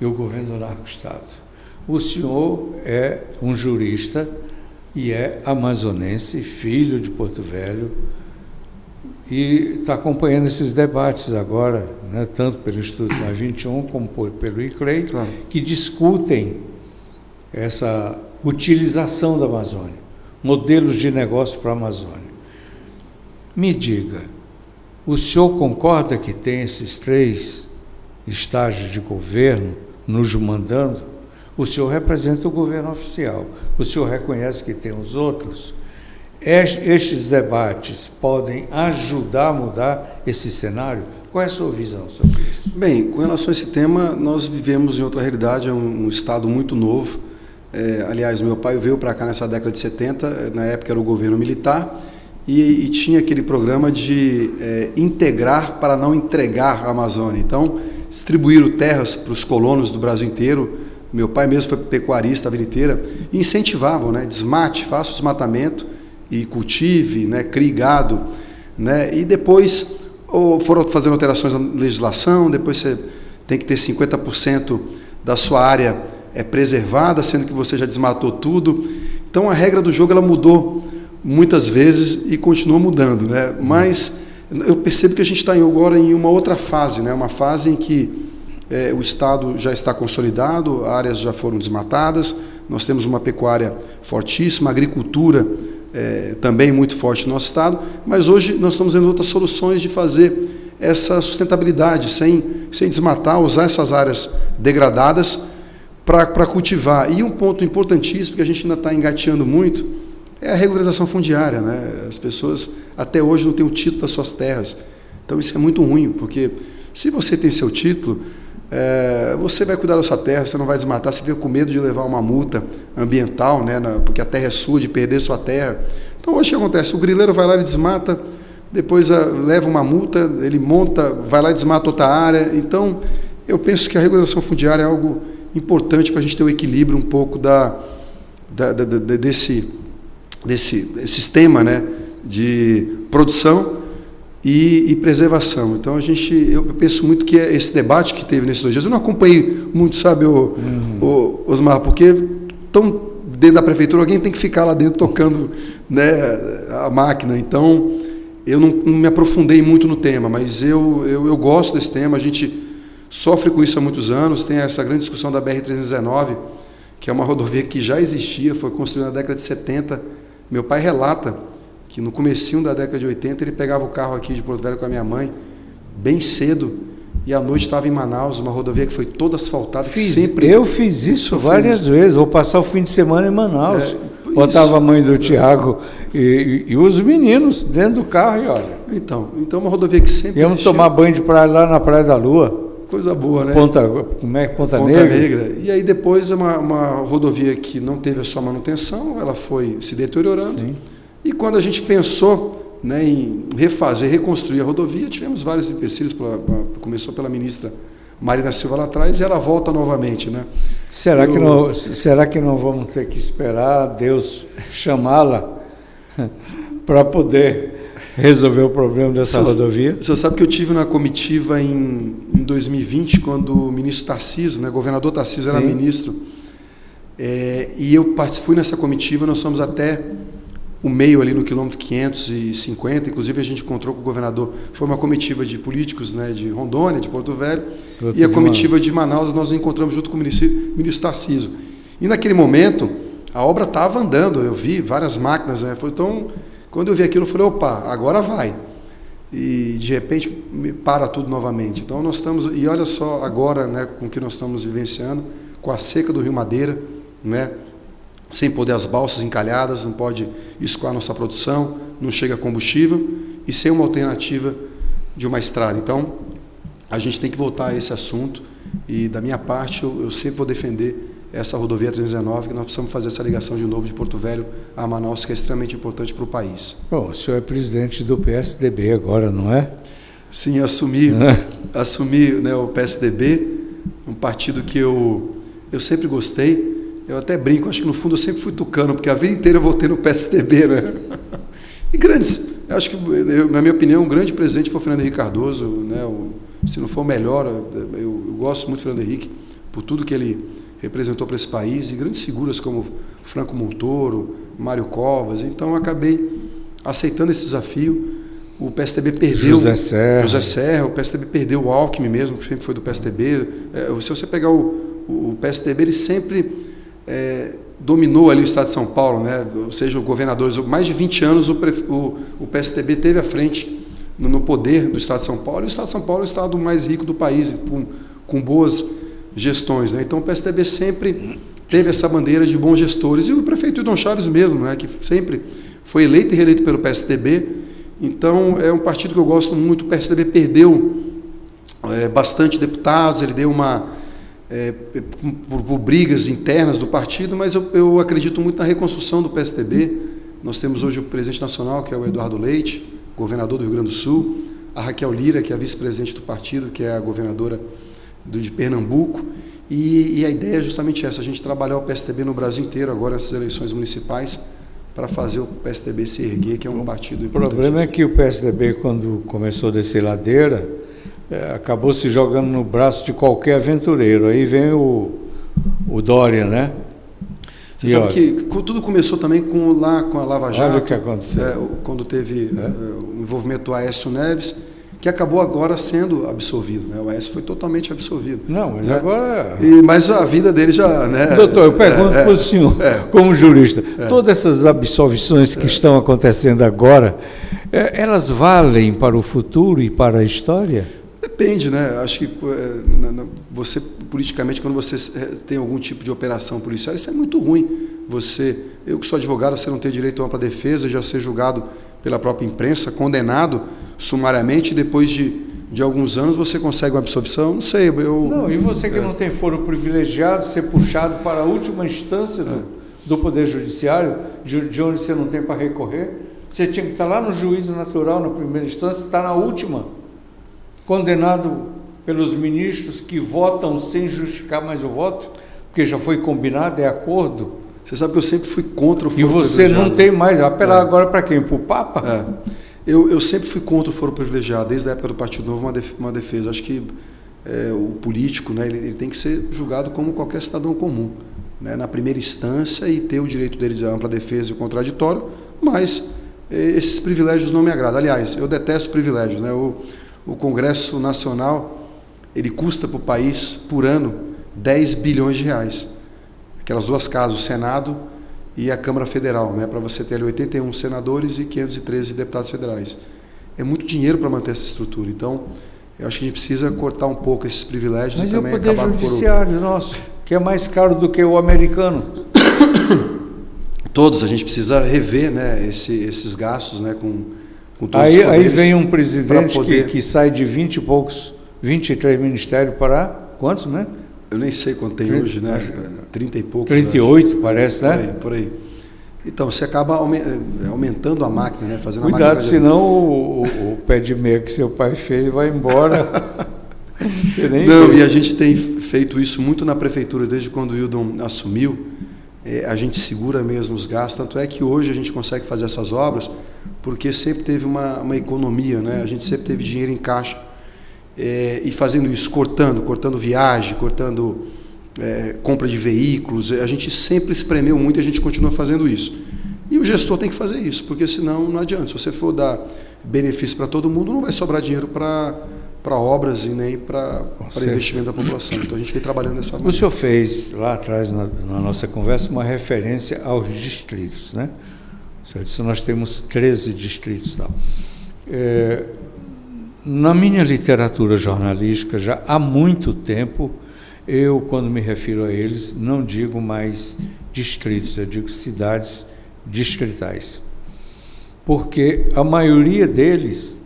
e o governo do narco-estado. O senhor é um jurista e é amazonense, filho de Porto Velho, e está acompanhando esses debates agora, né, tanto pelo Instituto Mais 21 como pelo ICLEI, claro, que discutem essa utilização da Amazônia, modelos de negócio para a Amazônia. Me diga, o senhor concorda que tem esses 3 estágios de governo nos mandando? O senhor representa o governo oficial, o senhor reconhece que tem os outros? Estes debates podem ajudar a mudar esse cenário? Qual é a sua visão sobre isso? Bem, com relação a esse tema, nós vivemos em outra realidade, é um estado muito novo. Aliás, meu pai veio para cá nessa década de 70, na época era o governo militar, e tinha aquele programa de integrar para não entregar a Amazônia. Então, distribuíram terras para os colonos do Brasil inteiro. Meu pai mesmo foi pecuarista a vida inteira, e incentivavam, né? Desmate, faça o desmatamento e cultive, né? Crie gado, né? E depois foram fazendo alterações na legislação, depois você tem que ter 50% da sua área preservada, sendo que você já desmatou tudo. Então a regra do jogo ela mudou muitas vezes e continua mudando, né? Mas eu percebo que a gente está agora em uma outra fase, né? Uma fase em que o Estado já está consolidado, áreas já foram desmatadas, nós temos uma pecuária fortíssima, agricultura também muito forte no nosso Estado, mas hoje nós estamos vendo outras soluções de fazer essa sustentabilidade, sem desmatar, usar essas áreas degradadas para cultivar. E um ponto importantíssimo que a gente ainda está engateando muito é a regularização fundiária, né? As pessoas até hoje não têm o título das suas terras. Então isso é muito ruim, porque se você tem seu título, Você vai cuidar da sua terra, você não vai desmatar, você fica com medo de levar uma multa ambiental, né, porque a terra é sua, de perder sua terra. Então hoje o que acontece? O grileiro vai lá, ele desmata, depois leva uma multa, ele monta, vai lá e desmata outra área. Então eu penso que a regularização fundiária é algo importante para a gente ter o equilíbrio um pouco desse sistema, né, de produção e preservação. Então eu penso muito que esse debate que teve nesses 2 dias, eu não acompanhei muito, sabe, Osmar, porque estão dentro da prefeitura, alguém tem que ficar lá dentro tocando, né, a máquina. Então eu não me aprofundei muito no tema, mas eu gosto desse tema. A gente sofre com isso há muitos anos. Tem essa grande discussão da BR-319, que é uma rodovia que já existia, foi construída na década de 70. Meu pai relata que no comecinho da década de 80 ele pegava o carro aqui de Porto Velho com a minha mãe, bem cedo, e à noite estava em Manaus, uma rodovia que foi toda asfaltada. Eu fiz isso várias vezes. Vou passar o fim de semana em Manaus. Botava a mãe do Tiago e os meninos dentro do carro e olha. Então uma rodovia que sempre íamos tomar banho de praia lá na Praia da Lua. Coisa boa, né? Ponta Negra. E aí depois uma rodovia que não teve a sua manutenção, ela foi se deteriorando. Sim. E quando a gente pensou, né, em reconstruir a rodovia, tivemos vários empecilhos. Começou pela ministra Marina Silva lá atrás e ela volta novamente, né? Será que não vamos ter que esperar Deus chamá-la para poder resolver o problema dessa rodovia? Você sabe que eu tive na comitiva em 2020, quando o ministro Tarcísio, né, governador Tarcísio era ministro, e eu fui nessa comitiva. Nós fomos até o meio ali no quilômetro 550, inclusive a gente encontrou com o governador. Foi uma comitiva de políticos, né, de Rondônia, de Porto Velho, e a comitiva de Manaus. Nós nos encontramos junto com o ministro Tarcísio. E naquele momento a obra estava andando, eu vi várias máquinas, né? Então, quando eu vi aquilo, eu falei, opa, agora vai. E de repente para tudo novamente. Então nós estamos, e olha só agora, né, com o que nós estamos vivenciando, com a seca do Rio Madeira, né, sem poder as balsas encalhadas, não pode escoar nossa produção, não chega combustível, e sem uma alternativa de uma estrada. Então a gente tem que voltar a esse assunto, e da minha parte eu sempre vou defender essa rodovia 319, que nós precisamos fazer essa ligação de novo de Porto Velho a Manaus, que é extremamente importante para o país. Bom, o senhor é presidente do PSDB agora, não é? Sim, assumi, né, o PSDB, um partido que eu sempre gostei. Eu até brinco, acho que no fundo eu sempre fui tucano, porque a vida inteira eu votei no PSDB, né? E acho que, na minha opinião, um grande presidente foi o Fernando Henrique Cardoso, né? Se não for o melhor, eu gosto muito do Fernando Henrique, por tudo que ele representou para esse país, e grandes figuras como Franco Montoro, Mário Covas. Então eu acabei aceitando esse desafio. O PSDB perdeu José Serra, o PSDB perdeu o Alckmin mesmo, que sempre foi do PSDB. Se você pegar o PSDB, ele sempre dominou ali o estado de São Paulo, né? Ou seja, os governadores, mais de 20 anos o PSDB teve à frente no poder do estado de São Paulo, e o estado de São Paulo é o estado mais rico do país, com boas gestões, né? Então o PSDB sempre teve essa bandeira de bons gestores, e o prefeito Hildon Chaves mesmo, né, que sempre foi eleito e reeleito pelo PSDB. Então é um partido que eu gosto muito. O PSDB perdeu bastante deputados, ele deu por brigas internas do partido, mas eu acredito muito na reconstrução do PSDB. Nós temos hoje o presidente nacional, que é o Eduardo Leite, governador do Rio Grande do Sul, a Raquel Lira, que é a vice-presidente do partido, que é a governadora de Pernambuco, e a ideia é justamente essa, a gente trabalhar o PSDB no Brasil inteiro agora nessas eleições municipais, para fazer o PSDB se erguer, que é um partido importante. O problema é que o PSDB, quando começou a descer ladeira, acabou se jogando no braço de qualquer aventureiro. Aí vem o Dória, né? Você sabe que tudo começou também com a Lava Jato. Olha o que aconteceu. Quando teve o envolvimento do Aécio Neves, que acabou agora sendo absolvido, né? O Aécio foi totalmente absolvido. Não, mas agora... Mas a vida dele já... Né? Doutor, eu pergunto para o senhor, como jurista, todas essas absolvições que estão acontecendo agora, elas valem para o futuro e para a história? Depende, né? Acho que você, politicamente, quando você tem algum tipo de operação policial, isso é muito ruim. Eu que sou advogado, você não tem direito a ampla defesa, já ser julgado pela própria imprensa, condenado sumariamente, depois de de alguns anos você consegue uma absorção, não sei. Não, e você que não tem foro privilegiado, ser puxado para a última instância do Poder Judiciário, de onde você não tem para recorrer, você tinha que estar lá no juízo natural, na primeira instância, está na última, condenado pelos ministros que votam sem justificar mais o voto, porque já foi combinado, é acordo. Você sabe que eu sempre fui contra o foro privilegiado. E você não tem mais, apelar agora para quem? Para o Papa? Eu sempre fui contra o foro privilegiado, desde a época do Partido Novo, uma defesa. Acho que o político, né, ele tem que ser julgado como qualquer cidadão comum, né, na primeira instância, e ter o direito dele de ampla defesa e o contraditório, mas esses privilégios não me agradam. Aliás, eu detesto privilégios. Né? O Congresso Nacional, ele custa para o país, por ano, 10 bilhões de reais. Aquelas duas casas, o Senado e a Câmara Federal, né, para você ter ali 81 senadores e 513 deputados federais. É muito dinheiro para manter essa estrutura. Então, eu acho que a gente precisa cortar um pouco esses privilégios. Mas e também acabar com o Poder Judiciário nosso, que é mais caro do que o americano. Todos, a gente precisa rever, né, esses gastos, né, com todos os poderes. Aí vem um presidente que sai de 20 e poucos, 23 ministérios para quantos, né? Eu nem sei quanto tem hoje, né? 30 e poucos. 38, parece, né? Por aí. Então, você acaba aumentando a máquina, né? Fazendo Cuidado, a máquina senão o pé de meia que seu pai fez vai embora. Não, e a gente tem feito isso muito na prefeitura, desde quando o Hildon assumiu. A gente segura mesmo os gastos, tanto é que hoje a gente consegue fazer essas obras porque sempre teve uma economia, né? A gente sempre teve dinheiro em caixa. E fazendo isso, cortando viagem, cortando compra de veículos, a gente sempre espremeu muito e a gente continua fazendo isso. E o gestor tem que fazer isso, porque senão não adianta. Se você for dar benefício para todo mundo, não vai sobrar dinheiro para obras e nem para investimento da população. Então a gente vem trabalhando dessa maneira. O senhor fez lá atrás, na nossa conversa, uma referência aos distritos, né? O senhor disse que nós temos 13 distritos. Tal. Na minha literatura jornalística, já há muito tempo, eu, quando me refiro a eles, não digo mais distritos, eu digo cidades distritais. Porque a maioria deles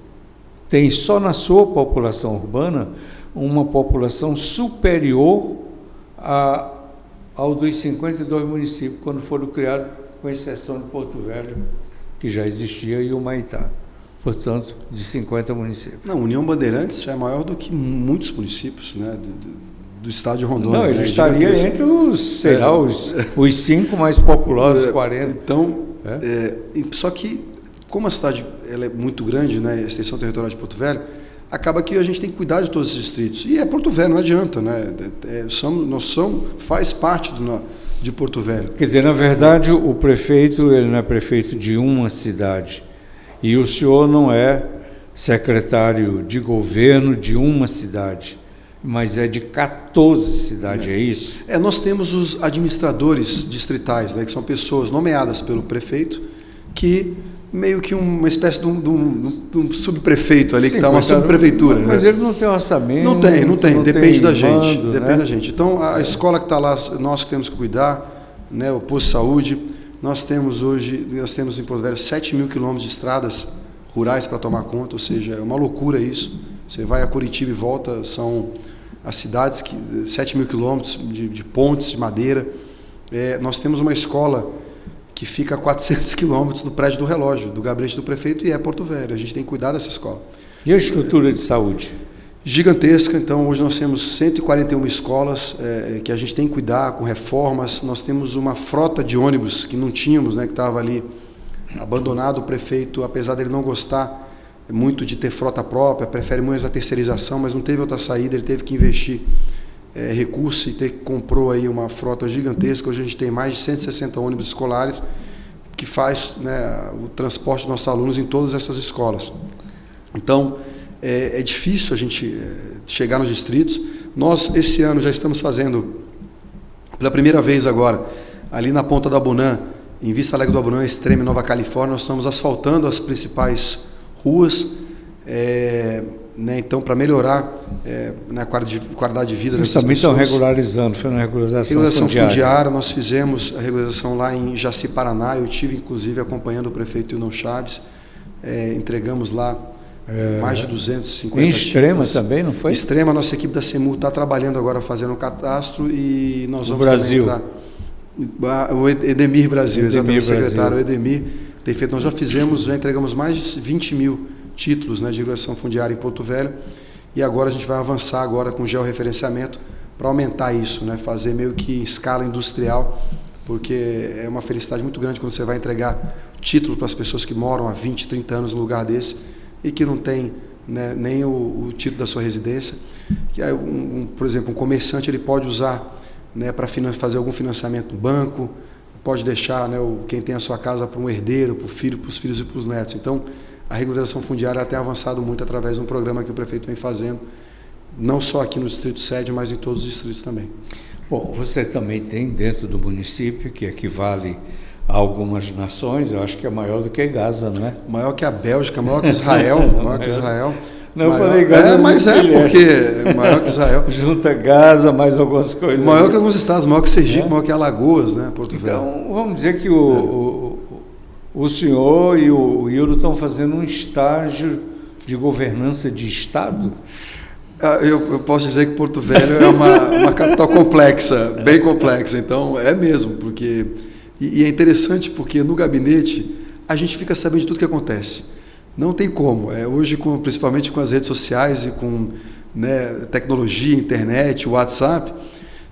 tem só na sua população urbana uma população superior ao dos 52 municípios, quando foram criados, com exceção de Porto Velho, que já existia, e o Humaitá. Portanto, de 50 municípios. Não, União Bandeirantes é maior do que muitos municípios, né, do estado de Rondônia. Não, ele estaria entre os 5 mais populosos, 40. Então, só que, como a cidade ela é muito grande, né, a extensão territorial de Porto Velho, acaba que a gente tem que cuidar de todos os distritos. E é Porto Velho, não adianta, né? Faz parte de Porto Velho. Quer dizer, na verdade, o prefeito, ele não é prefeito de uma cidade. E o senhor não é secretário de governo de uma cidade, mas é de 14 cidades, é isso? Nós temos os administradores distritais, né, que são pessoas nomeadas pelo prefeito, que meio que uma espécie de um subprefeito ali, sim, que está uma subprefeitura. Mas né? Ele não tem orçamento. Não tem, depende da gente. Mando, depende da gente. Então, a escola que está lá, nós que temos que cuidar, né, o posto de saúde. Nós temos em Porto Velho 7 mil quilômetros de estradas rurais para tomar conta, ou seja, é uma loucura isso. Você vai a Curitiba e volta, são as cidades, 7 mil quilômetros de pontes de madeira. Nós temos uma escola que fica a 400 quilômetros do prédio do relógio, do gabinete do prefeito, e é Porto Velho. A gente tem que cuidar dessa escola. E a estrutura de saúde? Gigantesca. Então, hoje nós temos 141 escolas que a gente tem que cuidar com reformas. Nós temos uma frota de ônibus que não tínhamos, né, que estava ali abandonado. O prefeito, apesar dele não gostar muito de ter frota própria, prefere muito a terceirização, mas não teve outra saída, ele teve que investir recursos e comprou aí uma frota gigantesca. Hoje a gente tem mais de 160 ônibus escolares que faz, né, o transporte dos nossos alunos em todas essas escolas. Então, é difícil a gente chegar nos distritos. Nós, esse ano, já estamos fazendo, pela primeira vez agora, ali na Ponta da Abunã, em Vista Alegre do Abunã, Extreme, Nova Califórnia, nós estamos asfaltando as principais ruas, né, então, para melhorar a qualidade de vida dessas pessoas. Vocês também estão regularizando, foi uma regularização fundiária. Nós fizemos a regularização lá em Jaci, Paraná. Eu estive, inclusive, acompanhando o prefeito Hildon Chaves. Entregamos lá mais de 250 Em Extrema títulos. também, não foi? Extrema, a nossa equipe da CEMUR está trabalhando agora fazendo o cadastro e nós vamos Brasil. O Edemir Brasil, exatamente, o secretário Brasil. Edemir tem feito, nós já entregamos mais de 20 mil títulos, né, de regulação fundiária em Porto Velho, e agora a gente vai avançar agora com georreferenciamento para aumentar isso, né, fazer meio que em escala industrial, porque é uma felicidade muito grande quando você vai entregar título para as pessoas que moram há 20, 30 anos no lugar desse e que não tem, né, nem o título da sua residência. Que é por exemplo, um comerciante ele pode usar, né, para fazer algum financiamento no banco, pode deixar, né, quem tem a sua casa para um herdeiro, para o filho, para os filhos e para os netos. Então, a regularização fundiária tem avançado muito através de um programa que o prefeito vem fazendo, não só aqui no Distrito Sede, mas em todos os distritos também. Bom, você também tem dentro do município, que equivale a algumas nações, eu acho que é maior do que Gaza, não é? Maior que a Bélgica, maior que Israel, maior que Israel. Não, maior, falei Gaza. Mas porque é maior que Israel. Junta Gaza, mais algumas coisas. Maior que alguns estados, maior que Sergipe, maior que Alagoas, né, Porto Velho. Então, vamos dizer que o senhor e o Hildo estão fazendo um estágio de governança de Estado? Eu posso dizer que Porto Velho é uma capital complexa, bem complexa. Então, é mesmo, porque... E é interessante porque no gabinete a gente fica sabendo de tudo que acontece. Não tem como. Hoje, principalmente com as redes sociais e com, né, tecnologia, internet, WhatsApp,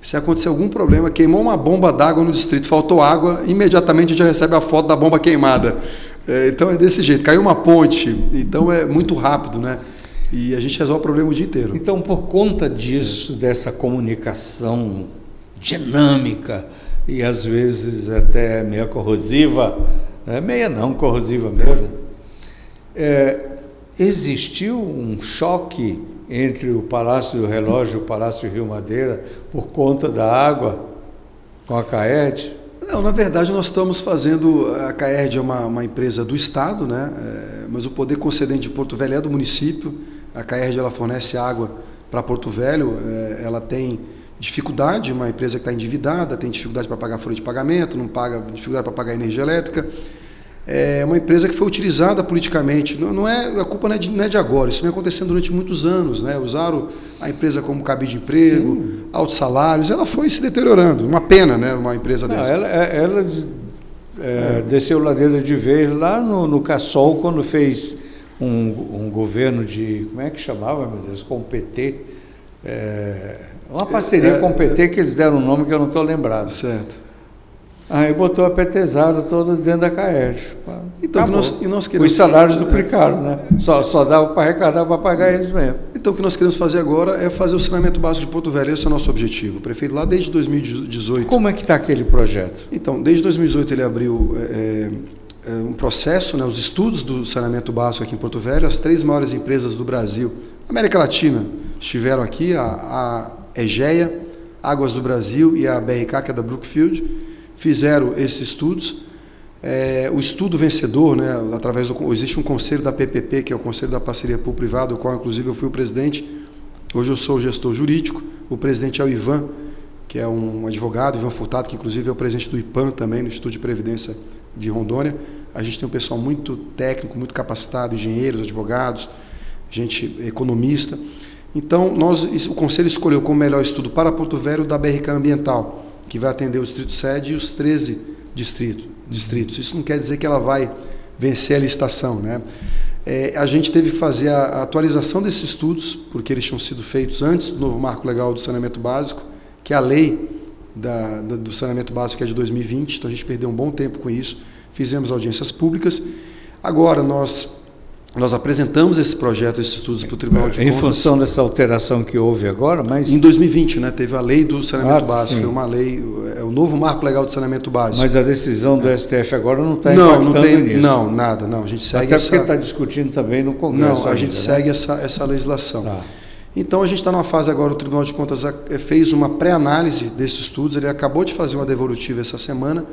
se acontecer algum problema, queimou uma bomba d'água no distrito, faltou água, imediatamente a gente já recebe a foto da bomba queimada. Então é desse jeito. Caiu uma ponte, então é muito rápido, né? E a gente resolve o problema o dia inteiro. Então, por conta disso, dessa comunicação dinâmica e às vezes até meio corrosiva, meia não, corrosiva mesmo, existiu um choque entre o Palácio do Relógio e o Palácio Rio Madeira por conta da água com a CAERD? Não, na verdade nós estamos fazendo, a CAERD é uma empresa do Estado, né? Mas o poder concedente de Porto Velho é do município. A CAERD ela fornece água para Porto Velho, ela tem dificuldade, uma empresa que está endividada, tem dificuldade para pagar folha de pagamento, não paga, dificuldade para pagar energia elétrica. É uma empresa que foi utilizada politicamente, a culpa não é de agora, isso vem acontecendo durante muitos anos, né? Usaram a empresa como cabide de emprego, sim, altos salários, ela foi se deteriorando, uma pena, né? Uma empresa dessa. Ela desceu ladeira de vez lá no Cassol, quando fez um governo de, como é que chamava, meu Deus, com o PT, uma parceria com o PT que eles deram um nome que eu não estou lembrado. Certo. Aí botou a petezada toda dentro da CAERD. Então, nós queremos... Os salários duplicaram, né? Só dava para arrecadar para pagar eles mesmo. Então, o que nós queremos fazer agora é fazer o saneamento básico de Porto Velho. Esse é o nosso objetivo. O prefeito, lá desde 2018... Como é que está aquele projeto? Então, desde 2018 ele abriu um processo, né, os estudos do saneamento básico aqui em Porto Velho. As 3 maiores empresas do Brasil, América Latina, estiveram aqui, a EGEA, Águas do Brasil e a BRK, que é da Brookfield, fizeram esses estudos. O estudo vencedor, né, existe um conselho da PPP, que é o Conselho da Parceria Público-Privada, do qual inclusive eu fui o presidente. Hoje eu sou o gestor jurídico. O presidente é o Ivan, que é um advogado, Ivan Furtado, que inclusive é o presidente do IPAM também, no Instituto de Previdência de Rondônia. A gente tem um pessoal muito técnico, muito capacitado, engenheiros, advogados, gente economista. Então, o Conselho escolheu como melhor estudo para Porto Velho da BRK Ambiental, que vai atender o Distrito Sede e os 13 distritos. Isso não quer dizer que ela vai vencer a licitação, né? A gente teve que fazer a atualização desses estudos, porque eles tinham sido feitos antes do novo marco legal do saneamento básico, que é a lei do saneamento básico, que é de 2020, então a gente perdeu um bom tempo com isso, fizemos audiências públicas. Agora nós apresentamos esse projeto, esses estudos para o Tribunal de Contas. Em função dessa alteração que houve agora, mas... Em 2020, né, teve a lei do saneamento básico, foi uma lei, o novo marco legal do saneamento básico. Mas a decisão do STF agora não está impactando nisso? Não, nada, não. A gente segue Até porque está discutindo também no Congresso. Não, a gente segue essa legislação. Tá. Então, a gente está numa fase agora, o Tribunal de Contas fez uma pré-análise desses estudos, ele acabou de fazer uma devolutiva essa semana,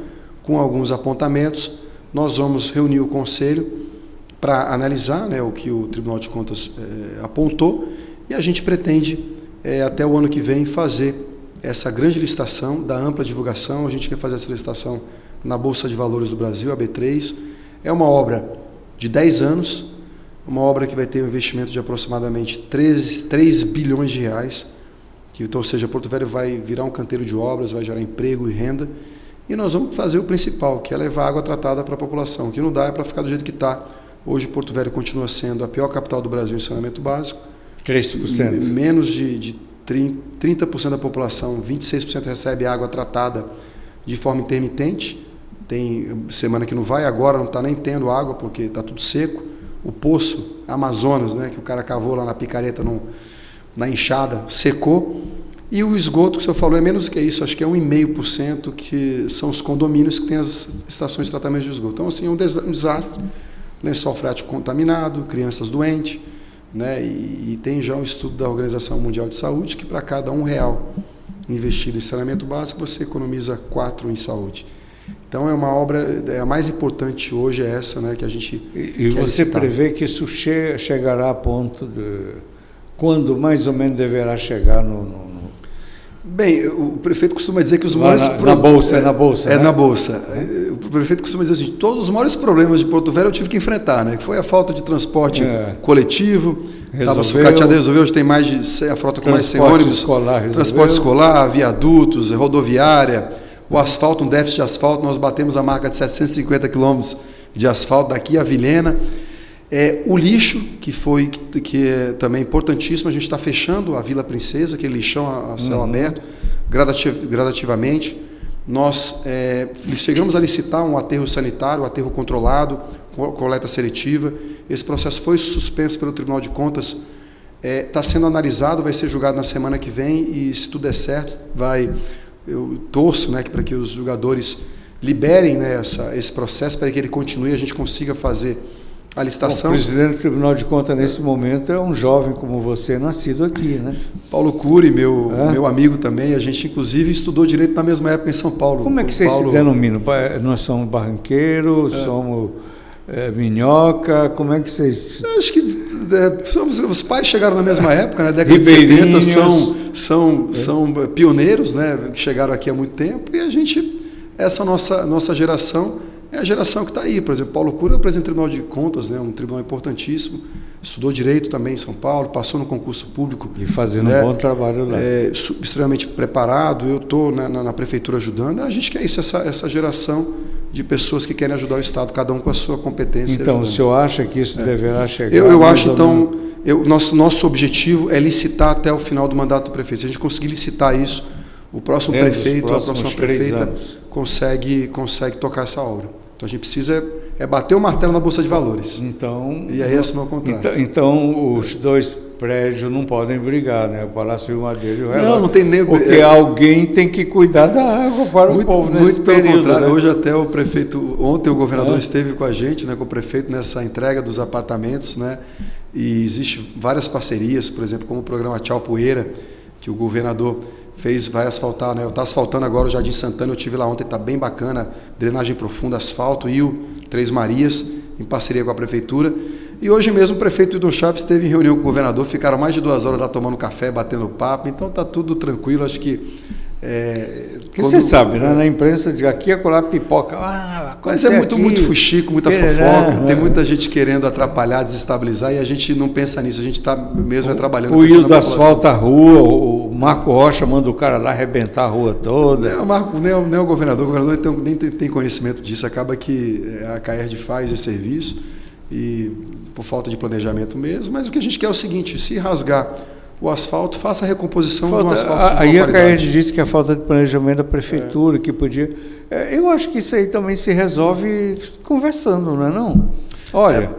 com alguns apontamentos. Nós vamos reunir o Conselho para analisar, né, o que o Tribunal de Contas apontou, e a gente pretende, até o ano que vem, fazer essa grande licitação da ampla divulgação. A gente quer fazer essa licitação na Bolsa de Valores do Brasil, a B3. É uma obra de 10 anos, uma obra que vai ter um investimento de aproximadamente 3 bilhões de reais, ou seja, Porto Velho vai virar um canteiro de obras, vai gerar emprego e renda, e nós vamos fazer o principal, que é levar água tratada para a população. O que não dá é para ficar do jeito que está. Hoje Porto Velho continua sendo a pior capital do Brasil em saneamento básico. 3%. Menos de 30% da população, 26% recebe água tratada de forma intermitente. Tem semana que não vai, agora não está nem tendo água porque está tudo seco. O poço Amazonas, né, que o cara cavou lá na picareta, na enxada, secou. E o esgoto que o senhor falou é menos do que isso, acho que é 1,5%, que são os condomínios que têm as estações de tratamento de esgoto. Então, assim, é um desastre, lençol freático contaminado, crianças doentes, né? E tem já um estudo da Organização Mundial de Saúde que para cada R$1 investido em saneamento básico, você economiza 4 em saúde. Então, é uma obra, a mais importante hoje é essa, né, que a gente E você prevê que isso chegará a ponto de... Quando mais ou menos deverá chegar no... Bem, o prefeito costuma dizer que os maiores... Na Bolsa, né? Na Bolsa. O prefeito costuma dizer assim, todos os maiores problemas de Porto Velho eu tive que enfrentar, né? Que foi a falta de transporte coletivo, estava sucateado, resolveu, hoje tem a frota com mais de 100 ônibus, transporte escolar, viadutos, rodoviária, o asfalto, um déficit de asfalto, nós batemos a marca de 750 quilômetros de asfalto daqui a Vilhena. O lixo, que é também importantíssimo, a gente está fechando a Vila Princesa, aquele lixão a céu aberto, gradativamente. Nós chegamos a licitar um aterro sanitário, um aterro controlado, coleta seletiva. Esse processo foi suspenso pelo Tribunal de Contas, está sendo analisado, vai ser julgado na semana que vem e, se tudo der certo, eu torço, né, para que os julgadores liberem, né, esse processo para que ele continue e a gente consiga fazer a licitação. O presidente do Tribunal de Contas, nesse momento, é um jovem como você, nascido aqui, né? Paulo Cury, meu amigo também, a gente inclusive estudou direito na mesma época em São Paulo. Como é que vocês se denominam? Nós somos barranqueiros, somos minhoca, como é que vocês... Acho que os pais chegaram na mesma época, né? Década de 70, são pioneiros, né? Que chegaram aqui há muito tempo, e a gente, essa nossa geração... É a geração que está aí. Por exemplo, Paulo Cury é o presidente do Tribunal de Contas, né, um tribunal importantíssimo, estudou Direito também em São Paulo, passou no concurso público. E fazendo um bom trabalho lá. Extremamente preparado, eu estou na prefeitura ajudando. A gente quer isso, essa geração de pessoas que querem ajudar o Estado, cada um com a sua competência. Então, o senhor acha que isso deverá chegar? Eu acho, então, nosso objetivo é licitar até o final do mandato do prefeito. Se a gente conseguir licitar isso, o próximo prefeito, a próxima prefeita consegue tocar essa obra. Então a gente precisa bater o martelo na Bolsa de Valores. E aí assinar o contrato. Então os dois prédios não podem brigar, né? O Palácio Rio Madeira e o Relógio. Não tem nem... Porque alguém tem que cuidar da água para o povo nesse muito pelo período, contrário. Né? Hoje até o prefeito, ontem o governador esteve com a gente, né, com o prefeito nessa entrega dos apartamentos, né? E existem várias parcerias, por exemplo, como o programa Tchau Poeira, que o governador vai asfaltar, né? Está asfaltando agora o Jardim Santana, eu estive lá ontem, está bem bacana, drenagem profunda, asfalto, e o Três Marias, em parceria com a prefeitura. E hoje mesmo o prefeito Hildon Chaves esteve em reunião com o governador, ficaram mais de 2 horas lá tomando café, batendo papo, então está tudo tranquilo, acho que... você sabe, né? Na imprensa, de aqui a colar pipoca. Mas é muito fuxico, muita fofoca, tem muita gente querendo atrapalhar, desestabilizar, e a gente não pensa nisso, a gente está mesmo trabalhando. O Hildo asfalta a rua, o Marco Rocha manda o cara lá arrebentar a rua toda. Nem o governador nem tem conhecimento disso, acaba que a CAERD faz esse serviço, e por falta de planejamento mesmo, mas o que a gente quer é o seguinte, se rasgar o asfalto, faça a recomposição do asfalto. Aí a CAERD disse que a falta de planejamento da prefeitura, que podia... eu acho que isso aí também se resolve conversando, não é não? Olha,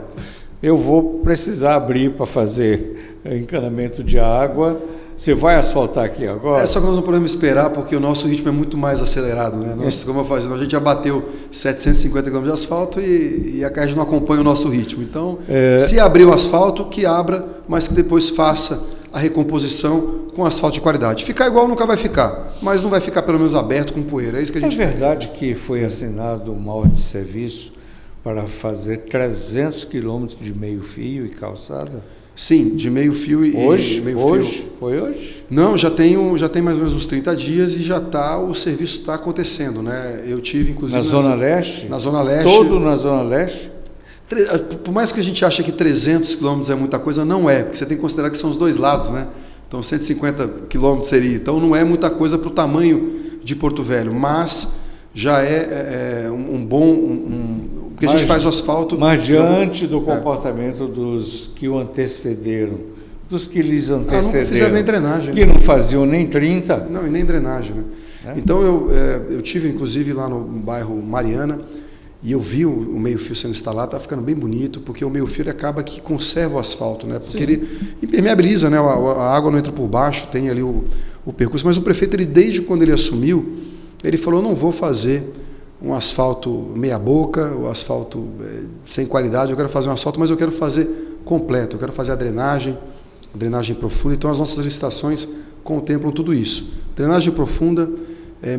eu vou precisar abrir para fazer encanamento de água, você vai asfaltar aqui agora? Só que nós não podemos esperar, porque o nosso ritmo é muito mais acelerado, né? Como eu falei, a gente já bateu 750 km de asfalto e a CAERD não acompanha o nosso ritmo. Então, se abrir o asfalto, que abra, mas que depois faça a recomposição com asfalto de qualidade. Ficar igual nunca vai ficar, mas não vai ficar pelo menos aberto com poeira. É isso que a gente quer. verdade que foi assinado uma ordem de serviço para fazer 300 quilômetros de meio-fio e calçada? Sim, de meio-fio e meio-fio. Foi hoje? Não, já tem mais ou menos uns 30 dias e o serviço está acontecendo, né? Eu tive, inclusive... Na Zona Leste? Na Zona Leste. Todo na Zona Leste? Por mais que a gente ache que 300 quilômetros é muita coisa, não é, porque você tem que considerar que são os dois lados, né? Então 150 quilômetros seria. Então não é muita coisa para o tamanho de Porto Velho, mas já é porque a gente faz o asfalto... Mas diante do comportamento dos que o antecederam, dos que lhes antecederam... Não fizeram nem drenagem. Que não faziam nem 30... Não, e nem drenagem, né? Então eu tive, inclusive, lá no bairro Mariana, e eu vi o meio-fio sendo instalado, está ficando bem bonito, porque o meio-fio ele acaba que conserva o asfalto, né? Porque ele impermeabiliza, né? A água não entra por baixo, tem ali o percurso. Mas o prefeito, desde quando ele assumiu, ele falou, não vou fazer um asfalto meia boca, o asfalto sem qualidade, eu quero fazer um asfalto, mas eu quero fazer completo, eu quero fazer a drenagem profunda. Então as nossas licitações contemplam tudo isso. Drenagem profunda,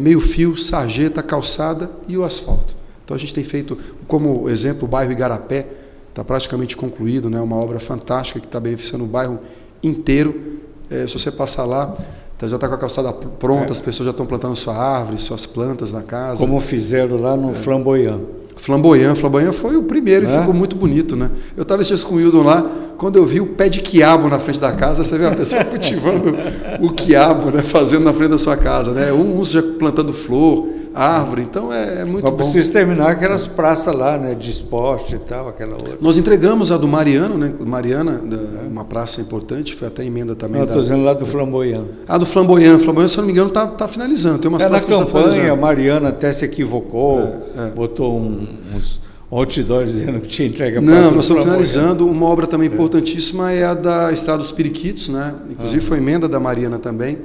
meio-fio, sarjeta, calçada e o asfalto. Então a gente tem feito, como exemplo, o bairro Igarapé está praticamente concluído, né? Uma obra fantástica que está beneficiando o bairro inteiro. Se você passar lá, já está com a calçada pronta, as pessoas já estão plantando sua árvore, suas plantas na casa. Como fizeram lá no Flamboyant. Flamboyant foi o primeiro e ficou muito bonito, né? Eu estava esses com o Hildon lá, quando eu vi o pé de quiabo na frente da casa, você vê uma pessoa cultivando o quiabo, né? Fazendo na frente da sua casa, né? Uns já plantando flor, árvore, então é muito bom. Preciso terminar aquelas praças lá, né? De esporte e tal, aquela outra. Nós entregamos a do Mariano, né? Mariana, uma praça importante, foi até emenda também. Estou dizendo lá do Flamboyant. Do Flamboyant, se eu não me engano, está finalizando. Tem umas praças na campanha, a Mariana até se equivocou, botou uns outdoors dizendo que tinha entregue a praça. Não, nós estamos finalizando. Uma obra também importantíssima é a da Estrada dos Periquitos, né? Inclusive foi emenda da Mariana também,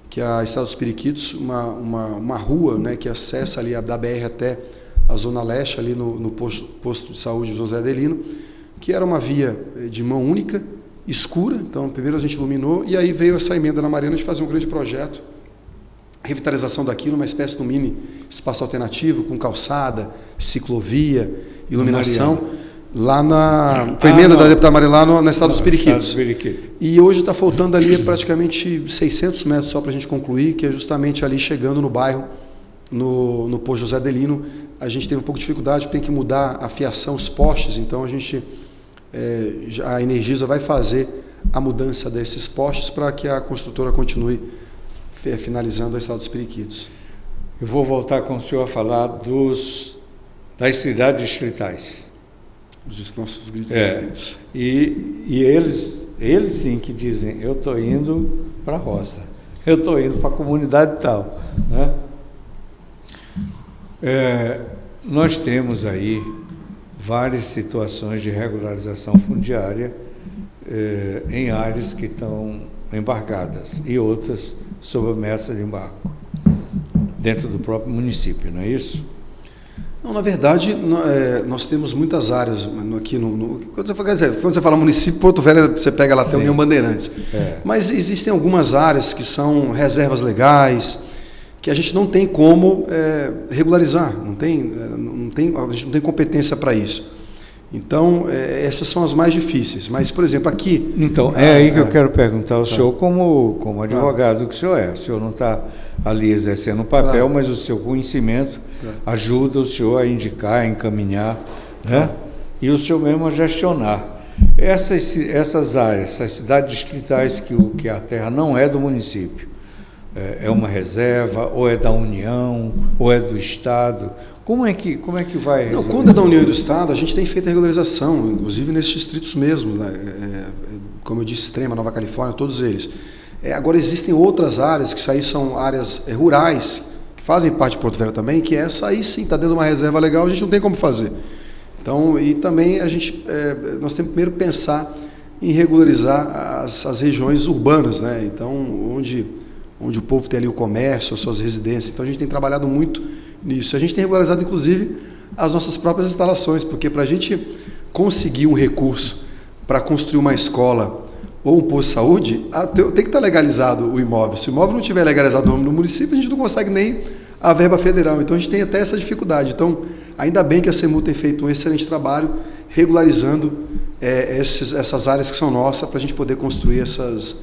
que é a Estrada dos Periquitos, uma rua, né, que acessa ali da BR até a Zona Leste, ali no posto de saúde José Adelino, que era uma via de mão única, escura. Então, primeiro a gente iluminou, e aí veio essa emenda na Mariana de fazer um grande projeto, revitalização daquilo, uma espécie de um mini espaço alternativo, com calçada, ciclovia, iluminação. Foi emenda da deputada Mariana lá na Estrada dos Periquitos. E hoje está faltando ali praticamente 600 metros só para a gente concluir, que é justamente ali chegando no bairro, no posto José Adelino. A gente teve um pouco de dificuldade, tem que mudar a fiação, os postes, então a Energisa vai fazer a mudança desses postes para que a construtora continue finalizando a Estrada dos Periquitos. Eu vou voltar com o senhor a falar das cidades distritais. Dos nossos distritos. E eles sim que dizem, eu estou indo para a roça, eu estou indo para a comunidade tal, né? Nós temos aí várias situações de regularização fundiária em áreas que estão embargadas e outras sob ameaça de embargo, dentro do próprio município, não é isso? Não, na verdade, nós temos muitas áreas aqui quando você fala município, Porto Velho, você pega lá até União Bandeirantes. Mas existem algumas áreas que são reservas legais, que a gente não tem como regularizar, a gente não tem competência para isso. Então, essas são as mais difíceis. Mas, por exemplo, aqui... Então, aí que eu quero perguntar ao senhor, como advogado que o senhor é. O senhor não está ali exercendo o papel, mas o seu conhecimento ajuda o senhor a indicar, a encaminhar, né? E o senhor mesmo a gestionar. Essas áreas, essas cidades distritais que a terra não é do município, é uma reserva, ou é da União, ou é do Estado? Como é que vai resolver? Não, quando é da União e do Estado, a gente tem feito a regularização, inclusive nesses distritos mesmo, né? Como eu disse, Extrema, Nova Califórnia, todos eles. Agora, existem outras áreas, que isso aí são áreas rurais, que fazem parte de Porto Velho também, que essa aí sim está dentro de uma reserva legal, a gente não tem como fazer. Então, e também nós temos que primeiro pensar em regularizar as regiões urbanas, né? Então, onde o povo tem ali o comércio, as suas residências. Então, a gente tem trabalhado muito nisso. A gente tem regularizado, inclusive, as nossas próprias instalações, porque para a gente conseguir um recurso para construir uma escola ou um posto de saúde, tem que estar legalizado o imóvel. Se o imóvel não estiver legalizado no nome do município, a gente não consegue nem a verba federal. Então, a gente tem até essa dificuldade. Então, ainda bem que a CEMU tem feito um excelente trabalho regularizando essas áreas que são nossas, para a gente poder construir essas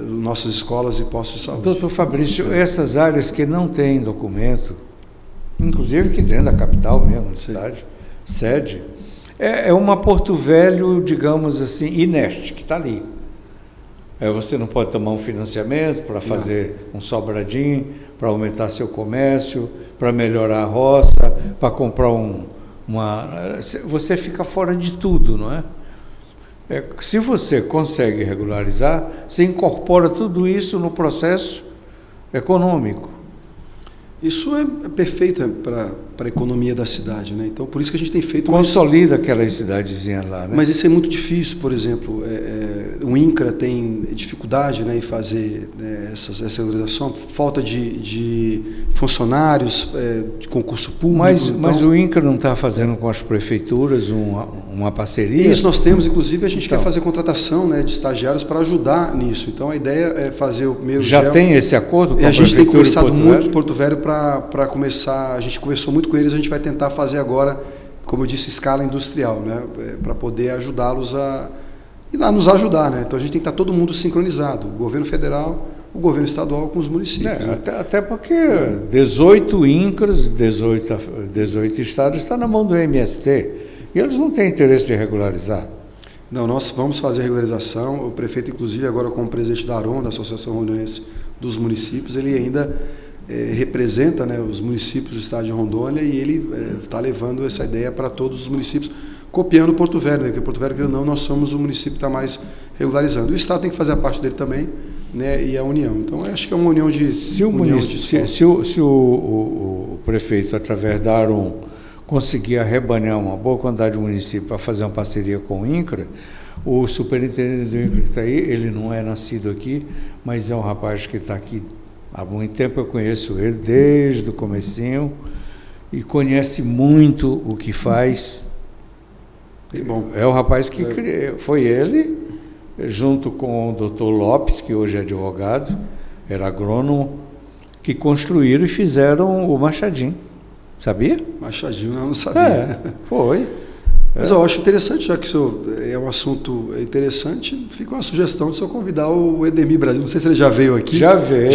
nossas escolas e postos de saúde. Doutor Fabrício, essas áreas que não têm documento, inclusive que dentro da capital mesmo, da cidade, sede, É uma Porto Velho, digamos assim, inerte, que está ali. Você não pode tomar um financiamento para fazer um sobradinho, para aumentar seu comércio, para melhorar a roça, para comprar Você fica fora de tudo, não é? Se você consegue regularizar, você incorpora tudo isso no processo econômico. Isso é perfeito para a economia da cidade, né? Então, por isso que a gente tem feito... Consolida aquela cidadezinha lá, né? Mas isso é muito difícil, por exemplo, o INCRA tem dificuldade, né, em fazer, né, essa regularização, falta de funcionários, de concurso público. Mas o INCRA não está fazendo com as prefeituras uma parceria? Isso nós temos, inclusive a gente quer fazer contratação, né, de estagiários para ajudar nisso. Então a ideia é fazer o primeiro... Já tem esse acordo com a gente tem conversado muito com Porto Velho para começar, a gente conversou muito com eles, a gente vai tentar fazer agora, como eu disse, escala industrial, né, para poder ajudá-los a nos ajudar, né? Então a gente tem que estar todo mundo sincronizado, o governo federal, o governo estadual com os municípios. Né? Até porque 18 INCRAs, 18 estados está na mão do MST e eles não têm interesse de regularizar. Não, nós vamos fazer a regularização. O prefeito, inclusive, agora como presidente da ARON, da Associação Rondoniense dos Municípios, ele ainda representa, né, os municípios do estado de Rondônia e ele está levando essa ideia para todos os municípios, copiando Porto Velho, né, porque Porto Velho, não, nós somos o município que está mais regularizando. O estado tem que fazer a parte dele também, né, e a União. Então, acho que é uma união de... Se o prefeito, através da ARON, conseguir arrebanhar uma boa quantidade de municípios para fazer uma parceria com o INCRA, o superintendente do INCRA que está aí, ele não é nascido aqui, mas é um rapaz que está aqui há muito tempo. Eu conheço ele desde o comecinho e conhece muito o que faz. Bom, é o rapaz que criou, foi ele, junto com o doutor Lopes, que hoje é advogado, era agrônomo, que construíram e fizeram o Machadinho. Sabia? Machadinho, não sabia. Foi. Mas eu acho interessante, já que isso é um assunto interessante, fica uma sugestão de só convidar o Edemir Brasil. Não sei se ele já veio aqui. Já veio,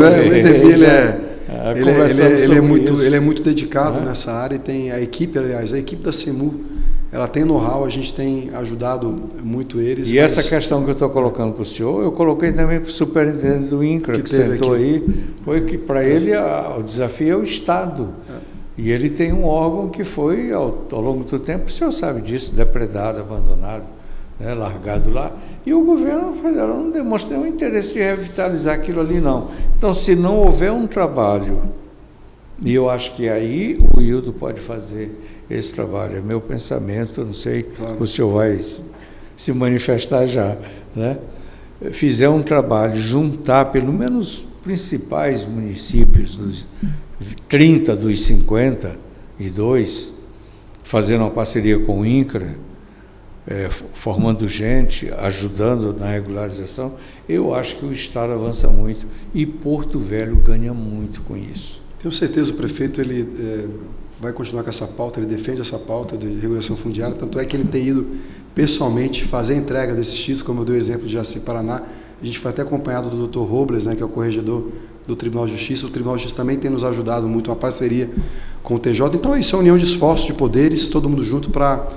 né? O Edemir, ele é muito dedicado, né, nessa área, e tem a equipe, aliás, a equipe da CEMU, ela tem know-how, a gente tem ajudado muito eles. E essa questão que eu estou colocando para o senhor, eu coloquei também para o superintendente do INCRA, que sentou aqui aí, foi que para ele o desafio é o Estado. E ele tem um órgão que foi, ao longo do tempo, o senhor sabe disso, depredado, abandonado, né, largado lá. E o governo federal não demonstra nenhum interesse de revitalizar aquilo ali, não. Então, se não houver um trabalho, e eu acho que aí o Hildo pode fazer esse trabalho, é meu pensamento, não sei, claro, o senhor vai se manifestar já, né? Fizer um trabalho, juntar pelo menos os principais municípios, 30 dos 52, fazendo uma parceria com o INCRA, formando gente, ajudando na regularização, eu acho que o Estado avança muito e Porto Velho ganha muito com isso. Tenho certeza, o prefeito ele vai continuar com essa pauta, ele defende essa pauta de regulação fundiária, tanto é que ele tem ido pessoalmente fazer a entrega desses títulos, como eu dei o exemplo de Jaci Paraná. A gente foi até acompanhado do Dr. Robles, né, que é o corregedor do Tribunal de Justiça. O Tribunal de Justiça também tem nos ajudado muito, uma parceria com o TJ. Então, isso é uma união de esforços, de poderes, todo mundo junto para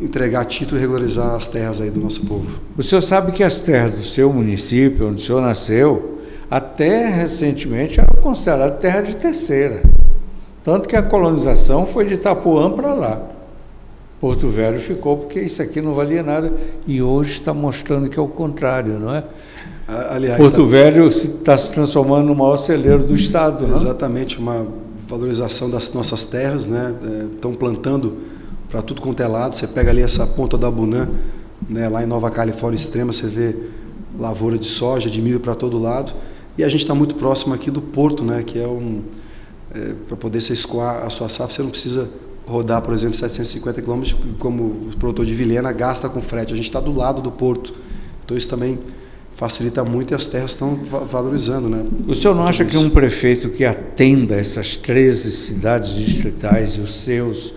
entregar título e regularizar as terras aí do nosso povo. O senhor sabe que as terras do seu município, onde o senhor nasceu, até recentemente eram consideradas terra de terceira. Tanto que a colonização foi de Itapuã para lá. Porto Velho ficou porque isso aqui não valia nada e hoje está mostrando que é o contrário, não é? Aliás, Porto Velho está se transformando no maior celeiro do estado, não é? Exatamente, uma valorização das nossas terras, né? Estão plantando para tudo quanto é lado. Você pega ali essa ponta da Abunã, né? Lá em Nova Califórnia Extrema, você vê lavoura de soja, de milho para todo lado. E a gente está muito próximo aqui do porto, né? Que é para poder você escoar a sua safra, você não precisa rodar, por exemplo, 750 quilômetros, como o produtor de Vilhena gasta com frete. A gente está do lado do porto. Então isso também facilita muito e as terras estão valorizando, né? O senhor não acha que um prefeito que atenda essas 13 cidades distritais e os seus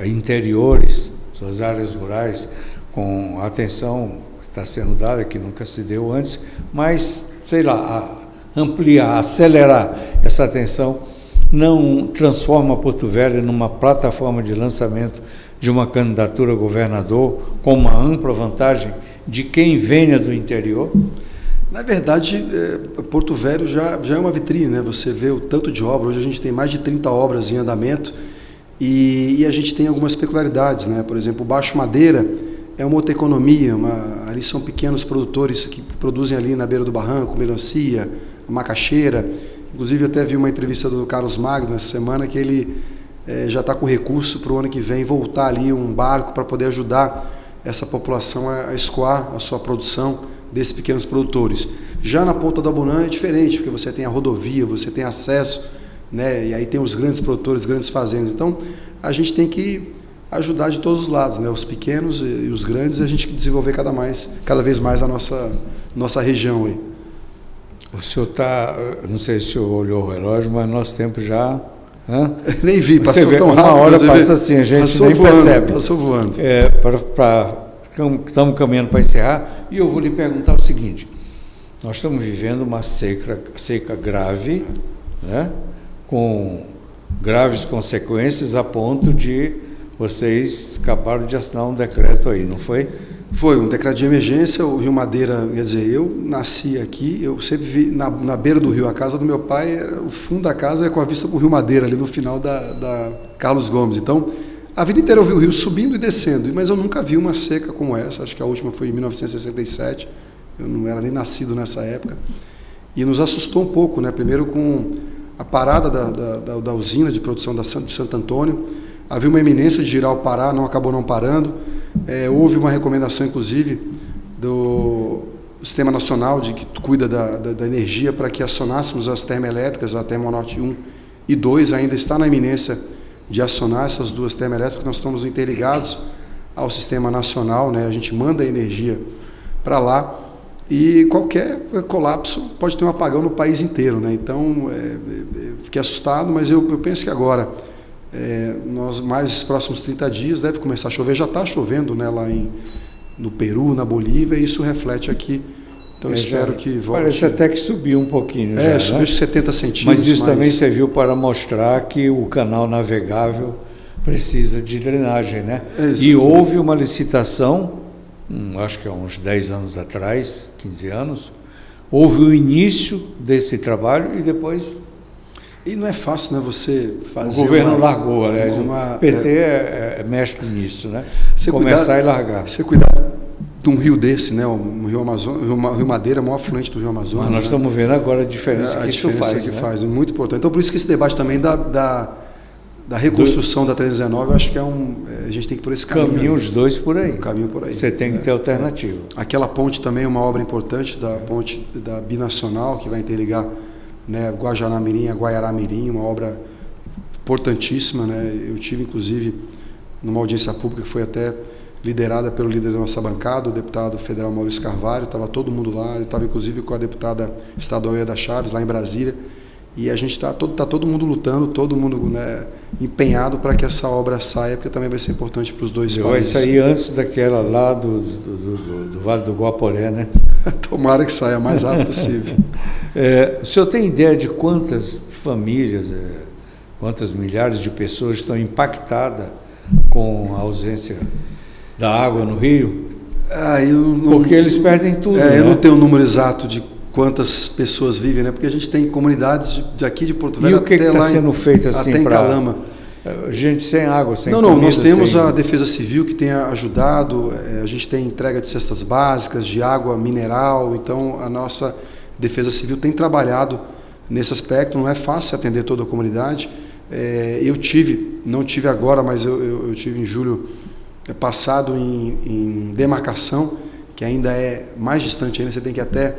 interiores, suas áreas rurais, com a atenção que está sendo dada, que nunca se deu antes, mas, sei lá, ampliar, acelerar essa atenção, não transforma Porto Velho numa plataforma de lançamento de uma candidatura a governador com uma ampla vantagem de quem venha do interior? Na verdade, Porto Velho já é uma vitrine, né? Você vê o tanto de obra. Hoje a gente tem mais de 30 obras em andamento e a gente tem algumas peculiaridades, né? Por exemplo, o Baixo Madeira é uma outra economia. Ali são pequenos produtores que produzem ali na beira do barranco, melancia, macaxeira. Inclusive, eu até vi uma entrevista do Carlos Magno essa semana que ele já está com recurso para o ano que vem voltar ali um barco para poder ajudar essa população a escoar a sua produção desses pequenos produtores. Já na Ponta da Abunã é diferente, porque você tem a rodovia, você tem acesso, né? E aí tem os grandes produtores, grandes fazendas. Então, a gente tem que ajudar de todos os lados, né? Os pequenos e os grandes, a gente desenvolver cada vez mais a nossa região aí. O senhor está, não sei se o senhor olhou o relógio, mas nosso tempo já... Nem vi, passou tão rápido. Uma hora passa assim, a gente nem percebe. Passou voando. Estamos caminhando para encerrar e eu vou lhe perguntar o seguinte: nós estamos vivendo uma seca grave, né, com graves consequências a ponto de vocês acabaram de assinar um decreto aí, não foi? Foi um decreto de emergência. O Rio Madeira, quer dizer, eu nasci aqui, eu sempre vi na beira do rio. A casa do meu pai, o fundo da casa é com a vista para o Rio Madeira, ali no final da Carlos Gomes. Então, a vida inteira eu vi o rio subindo e descendo, mas eu nunca vi uma seca como essa. Acho que a última foi em 1967, eu não era nem nascido nessa época. E nos assustou um pouco, né? Primeiro com a parada da usina de produção de Santo Antônio. Havia uma iminência de girar o Pará, acabou não parando. Houve uma recomendação, inclusive, do Sistema Nacional que cuida da energia para que acionássemos as termoelétricas, a Termonorte 1 e 2, ainda está na iminência de acionar essas duas termoelétricas, porque nós estamos interligados ao Sistema Nacional, né? A gente manda a energia para lá e qualquer colapso pode ter um apagão no país inteiro, né? Então, fiquei assustado, mas eu penso que agora... nós mais próximos 30 dias deve começar a chover, já está chovendo, né, lá no Peru, na Bolívia, e isso reflete aqui. Então espero que volte. Parece até que subiu um pouquinho. Subiu né? 70 centímetros. Mas isso também serviu para mostrar que o canal navegável precisa de drenagem, né? E houve uma licitação, acho que há uns 10 anos atrás, 15 anos, houve o início desse trabalho e depois... E não é fácil, né, você fazer... O governo largou, aliás, o PT é mestre nisso, né? Começar e largar. Você cuidar de um rio desse, né, o Rio Amazonas, o Rio Madeira é o maior afluente do Rio Amazonas. Mas nós estamos vendo agora a diferença que isso faz. Que faz, é muito importante. Então, por isso que esse debate também da reconstrução da 319, eu acho que a gente tem que ir por esse caminho. Caminho os dois por aí. Um caminho por aí. Você tem que ter alternativa. Aquela ponte também é uma obra importante, da ponte da Binacional, que vai interligar, né, Guajará-Mirim a Guaiará-Mirim, uma obra importantíssima, né? Eu tive, inclusive, numa audiência pública que foi até liderada pelo líder da nossa bancada, o deputado federal Maurício Carvalho, estava todo mundo lá, eu estava inclusive com a deputada estadual Ieda Chaves, lá em Brasília, e a gente está todo mundo lutando, todo mundo, né, empenhado para que essa obra saia, porque também vai ser importante para os dois países. Vai sair antes daquela lá do Vale do Guaporé, né? Tomara que saia o mais rápido possível. O senhor tem ideia de quantas famílias, quantas milhares de pessoas estão impactadas com a ausência da água no rio? Porque eles perdem tudo, né? Eu não tenho o número exato de quantas pessoas vivem, né? Porque a gente tem comunidades aqui de Porto Velho até lá. E o que está sendo feito assim até em Calama? Gente sem água, sem comida. Não, nós temos a Defesa Civil que tem ajudado, a gente tem entrega de cestas básicas, de água mineral, então a nossa Defesa Civil tem trabalhado nesse aspecto, não é fácil atender toda a comunidade. Não tive agora, mas eu tive em julho passado em demarcação, que ainda é mais distante ainda, você tem que ir até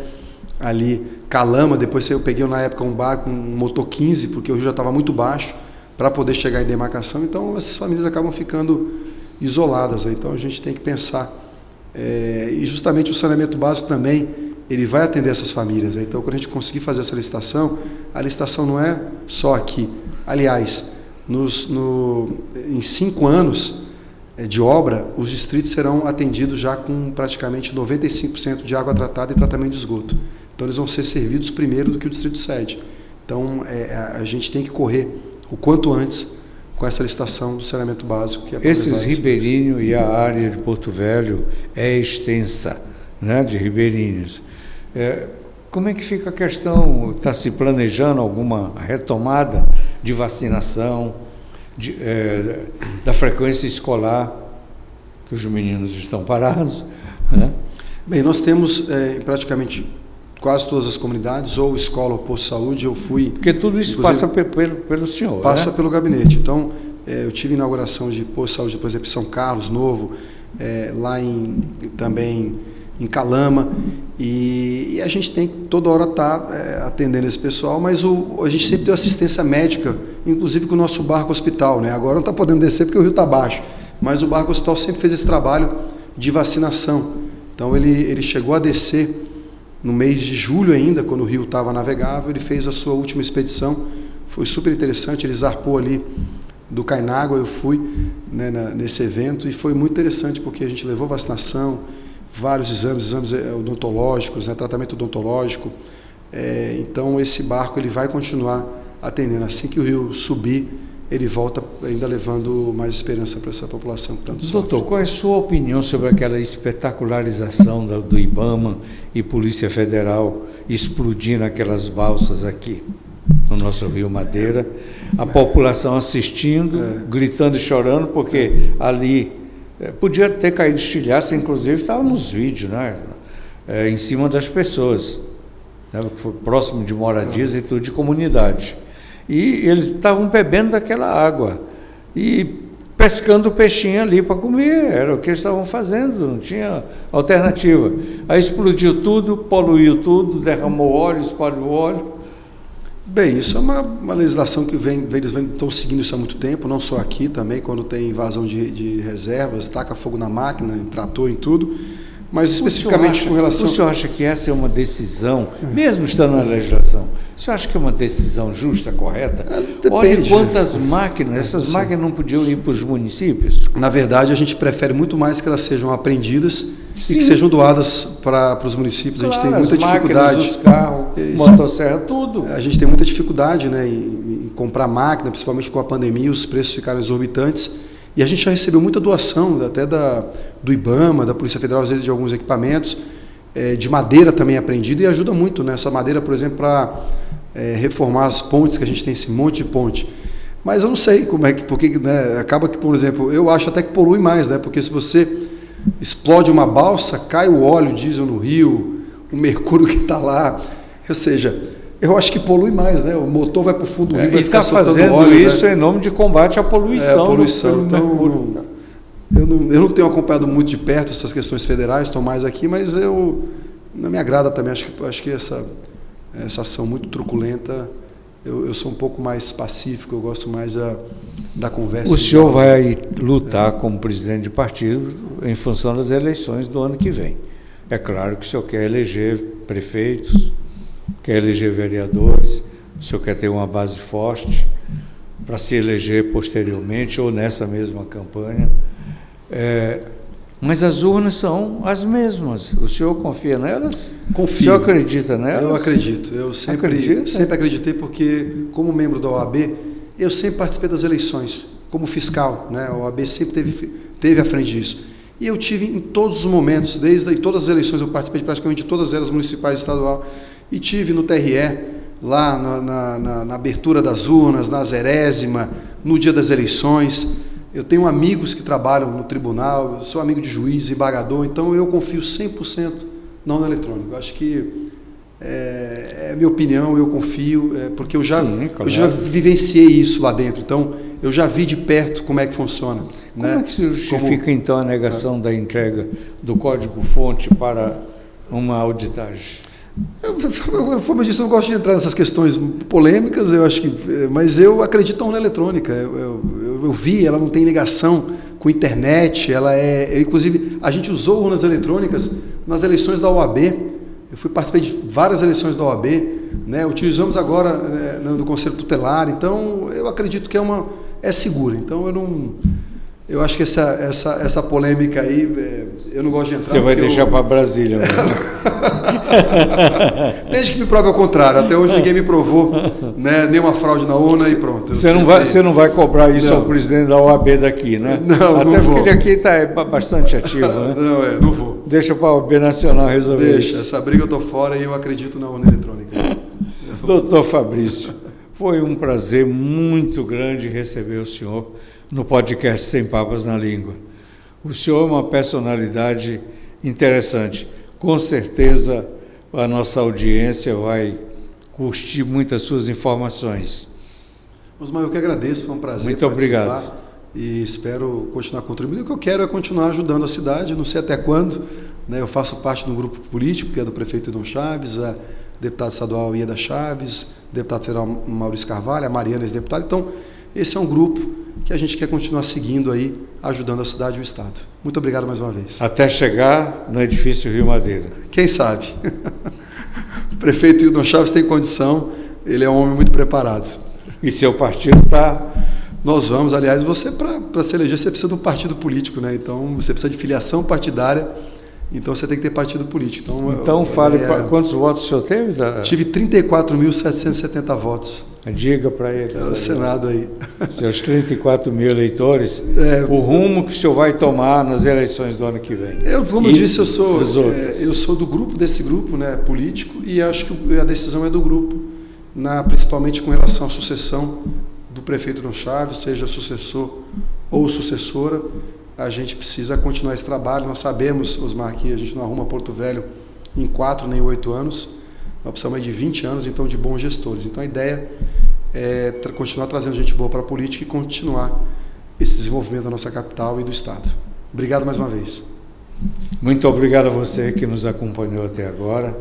ali Calama, depois eu peguei na época um barco, um motor 15, porque o rio já estava muito baixo, para poder chegar em demarcação, então essas famílias acabam ficando isoladas, né? Então a gente tem que pensar, e justamente o saneamento básico também, ele vai atender essas famílias, né? Então quando a gente conseguir fazer essa licitação, a licitação não é só aqui, aliás, em 5 anos de obra, os distritos serão atendidos já com praticamente 95% de água tratada e tratamento de esgoto, então eles vão ser servidos primeiro do que o distrito sede, então a gente tem que correr o quanto antes com essa licitação do saneamento básico. Que é esses ribeirinhos e a área de Porto Velho é extensa, né, de ribeirinhos. Como é que fica a questão? Está se planejando alguma retomada de vacinação, da frequência escolar, que os meninos estão parados, né? Bem, nós temos em praticamente quase todas as comunidades, ou escola ou posto de saúde, eu fui... Porque tudo isso passa pelo senhor, passa, né? Pelo gabinete. Então, eu tive inauguração de posto de saúde, por exemplo, em São Carlos, novo, lá também em Calama, e a gente tem que toda hora estar atendendo esse pessoal, mas a gente sempre deu assistência médica, inclusive com o nosso barco hospital, né? Agora não está podendo descer porque o rio está baixo, mas o barco hospital sempre fez esse trabalho de vacinação. Então ele chegou a descer no mês de julho ainda, quando o rio estava navegável, ele fez a sua última expedição, foi super interessante, ele zarpou ali do Cainágua, eu fui, né, nesse evento, e foi muito interessante porque a gente levou vacinação, vários exames odontológicos, né, tratamento odontológico. Então esse barco ele vai continuar atendendo. Assim que o rio subir, ele volta ainda levando mais esperança para essa população que tanto sofre. Doutor, qual é a sua opinião sobre aquela espetacularização do IBAMA e Polícia Federal explodindo aquelas balsas aqui no nosso Rio Madeira, a população assistindo, gritando e chorando, porque ali podia ter caído estilhaço, inclusive estava nos vídeos, né? Em cima das pessoas, né? Foi próximo de moradias e tudo, de comunidade. E eles estavam bebendo daquela água e pescando peixinho ali para comer, era o que eles estavam fazendo, não tinha alternativa. Aí explodiu tudo, poluiu tudo, derramou óleo, espalhou óleo. Bem, isso é uma legislação que eles estão seguindo isso há muito tempo, não só aqui também, quando tem invasão de reservas, taca fogo na máquina, em trator, em tudo, mas especificamente com relação... O senhor acha que essa é uma decisão, mesmo estando na legislação, o senhor acha que é uma decisão justa, correta? Depende. Olha quantas máquinas, essas máquinas não podiam ir para os municípios? Na verdade, a gente prefere muito mais que elas sejam apreendidas Sim. e que sejam doadas para os municípios. Claro, a gente tem muita dificuldade. Máquinas, os carros, motosserra, tudo. A gente tem muita dificuldade, né, em comprar máquina, principalmente com a pandemia, os preços ficaram exorbitantes. E a gente já recebeu muita doação, até do IBAMA, da Polícia Federal, às vezes de alguns equipamentos, de madeira também apreendida, e ajuda muito, né? Essa madeira, por exemplo, para reformar as pontes, que a gente tem esse monte de ponte. Mas eu não sei como é que, porque, né, acaba que, por exemplo, eu acho até que polui mais, né? Porque se você explode uma balsa, cai o óleo, diesel no rio, o mercúrio que está lá, ou seja... Eu acho que polui mais, né? O motor vai para o fundo do rio, vai ficar soltando óleo. E está fazendo isso, né, em nome de combate à poluição. Então, eu não tenho acompanhado muito de perto essas questões federais, estou mais aqui, mas não me agrada também. Acho que essa ação muito truculenta, eu sou um pouco mais pacífico, eu gosto mais da conversa. O senhor vai lutar como presidente de partido em função das eleições do ano que vem. É claro que o senhor quer eleger prefeitos, quer eleger vereadores, o senhor quer ter uma base forte para se eleger posteriormente ou nessa mesma campanha. Mas as urnas são as mesmas. O senhor confia nelas? Confio. O senhor acredita nelas? Eu acredito. Eu sempre acreditei porque, como membro da OAB, eu sempre participei das eleições, como fiscal, né? A OAB sempre teve à frente disso. E eu tive em todos os momentos, em todas as eleições, eu participei de praticamente todas elas, municipais e estadual. E tive no TRE, lá na abertura das urnas, na 0ª, no dia das eleições. Eu tenho amigos que trabalham no tribunal, eu sou amigo de juiz, embargador, então eu confio 100% na urna eletrônica. Eu acho que é minha opinião, eu confio, porque eu já vivenciei isso lá dentro, então eu já vi de perto como é que funciona. Como é que se justifica então a negação da entrega do código-fonte para uma auditagem? Como eu disse, eu não gosto de entrar nessas questões polêmicas, mas eu acredito na urna eletrônica. Eu vi, ela não tem ligação com internet, inclusive, a gente usou urnas eletrônicas nas eleições da OAB. Eu participei de várias eleições da OAB, né? Utilizamos agora no Conselho Tutelar, então eu acredito que é segura. Então eu Eu acho que essa polêmica aí, eu não gosto de entrar. Você vai deixar para Brasília. Desde que me prove ao contrário. Até hoje ninguém me provou, né, nenhuma fraude na urna e pronto. Você não vai cobrar isso ao presidente da OAB daqui, né? Não, até não vou. Porque ele aqui está bastante ativo, né? Não vou. Deixa para a OAB Nacional resolver isso. Essa briga eu estou fora e eu acredito na urna eletrônica. Doutor Fabrício, foi um prazer muito grande receber o senhor no podcast Sem Papas na Língua. O senhor é uma personalidade interessante. Com certeza a nossa audiência vai curtir muitas suas informações. Osmar, eu que agradeço, foi um prazer muito obrigado. E espero continuar contribuindo. O que eu quero é continuar ajudando a cidade, não sei até quando, né? Eu faço parte de um grupo político, que é do prefeito Idon Chaves, a deputado estadual Ieda Chaves, deputado federal Maurício Carvalho, a Mariana, ex-deputada. Então, esse é um grupo que a gente quer continuar seguindo aí, ajudando a cidade e o Estado. Muito obrigado mais uma vez. Até chegar no edifício Rio Madeira. Quem sabe? O prefeito Idon Chaves tem condição, ele é um homem muito preparado. E seu partido está... Nós vamos, aliás, você para se eleger, você precisa de um partido político, né? Então, você precisa de filiação partidária, então você tem que ter partido político. Então fale, quantos votos o senhor teve? Tive 34.770 votos. Diga para ele. É o Senado aí. Seus 34 mil eleitores, o rumo que o senhor vai tomar nas eleições do ano que vem. Como eu disse, eu sou do grupo, desse grupo, né, político, e acho que a decisão é do grupo, principalmente com relação à sucessão do prefeito Idon Chaves, seja sucessor ou sucessora. A gente precisa continuar esse trabalho. Nós sabemos, Osmar, que a gente não arruma Porto Velho em 4 nem 8 anos. Nós precisamos de 20 anos, então, de bons gestores. Então, a ideia é continuar trazendo gente boa para a política e continuar esse desenvolvimento da nossa capital e do Estado. Obrigado mais uma vez. Muito obrigado a você que nos acompanhou até agora.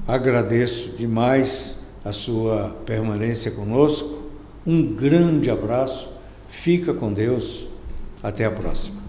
Agradeço demais a sua permanência conosco. Um grande abraço. Fica com Deus. Até a próxima.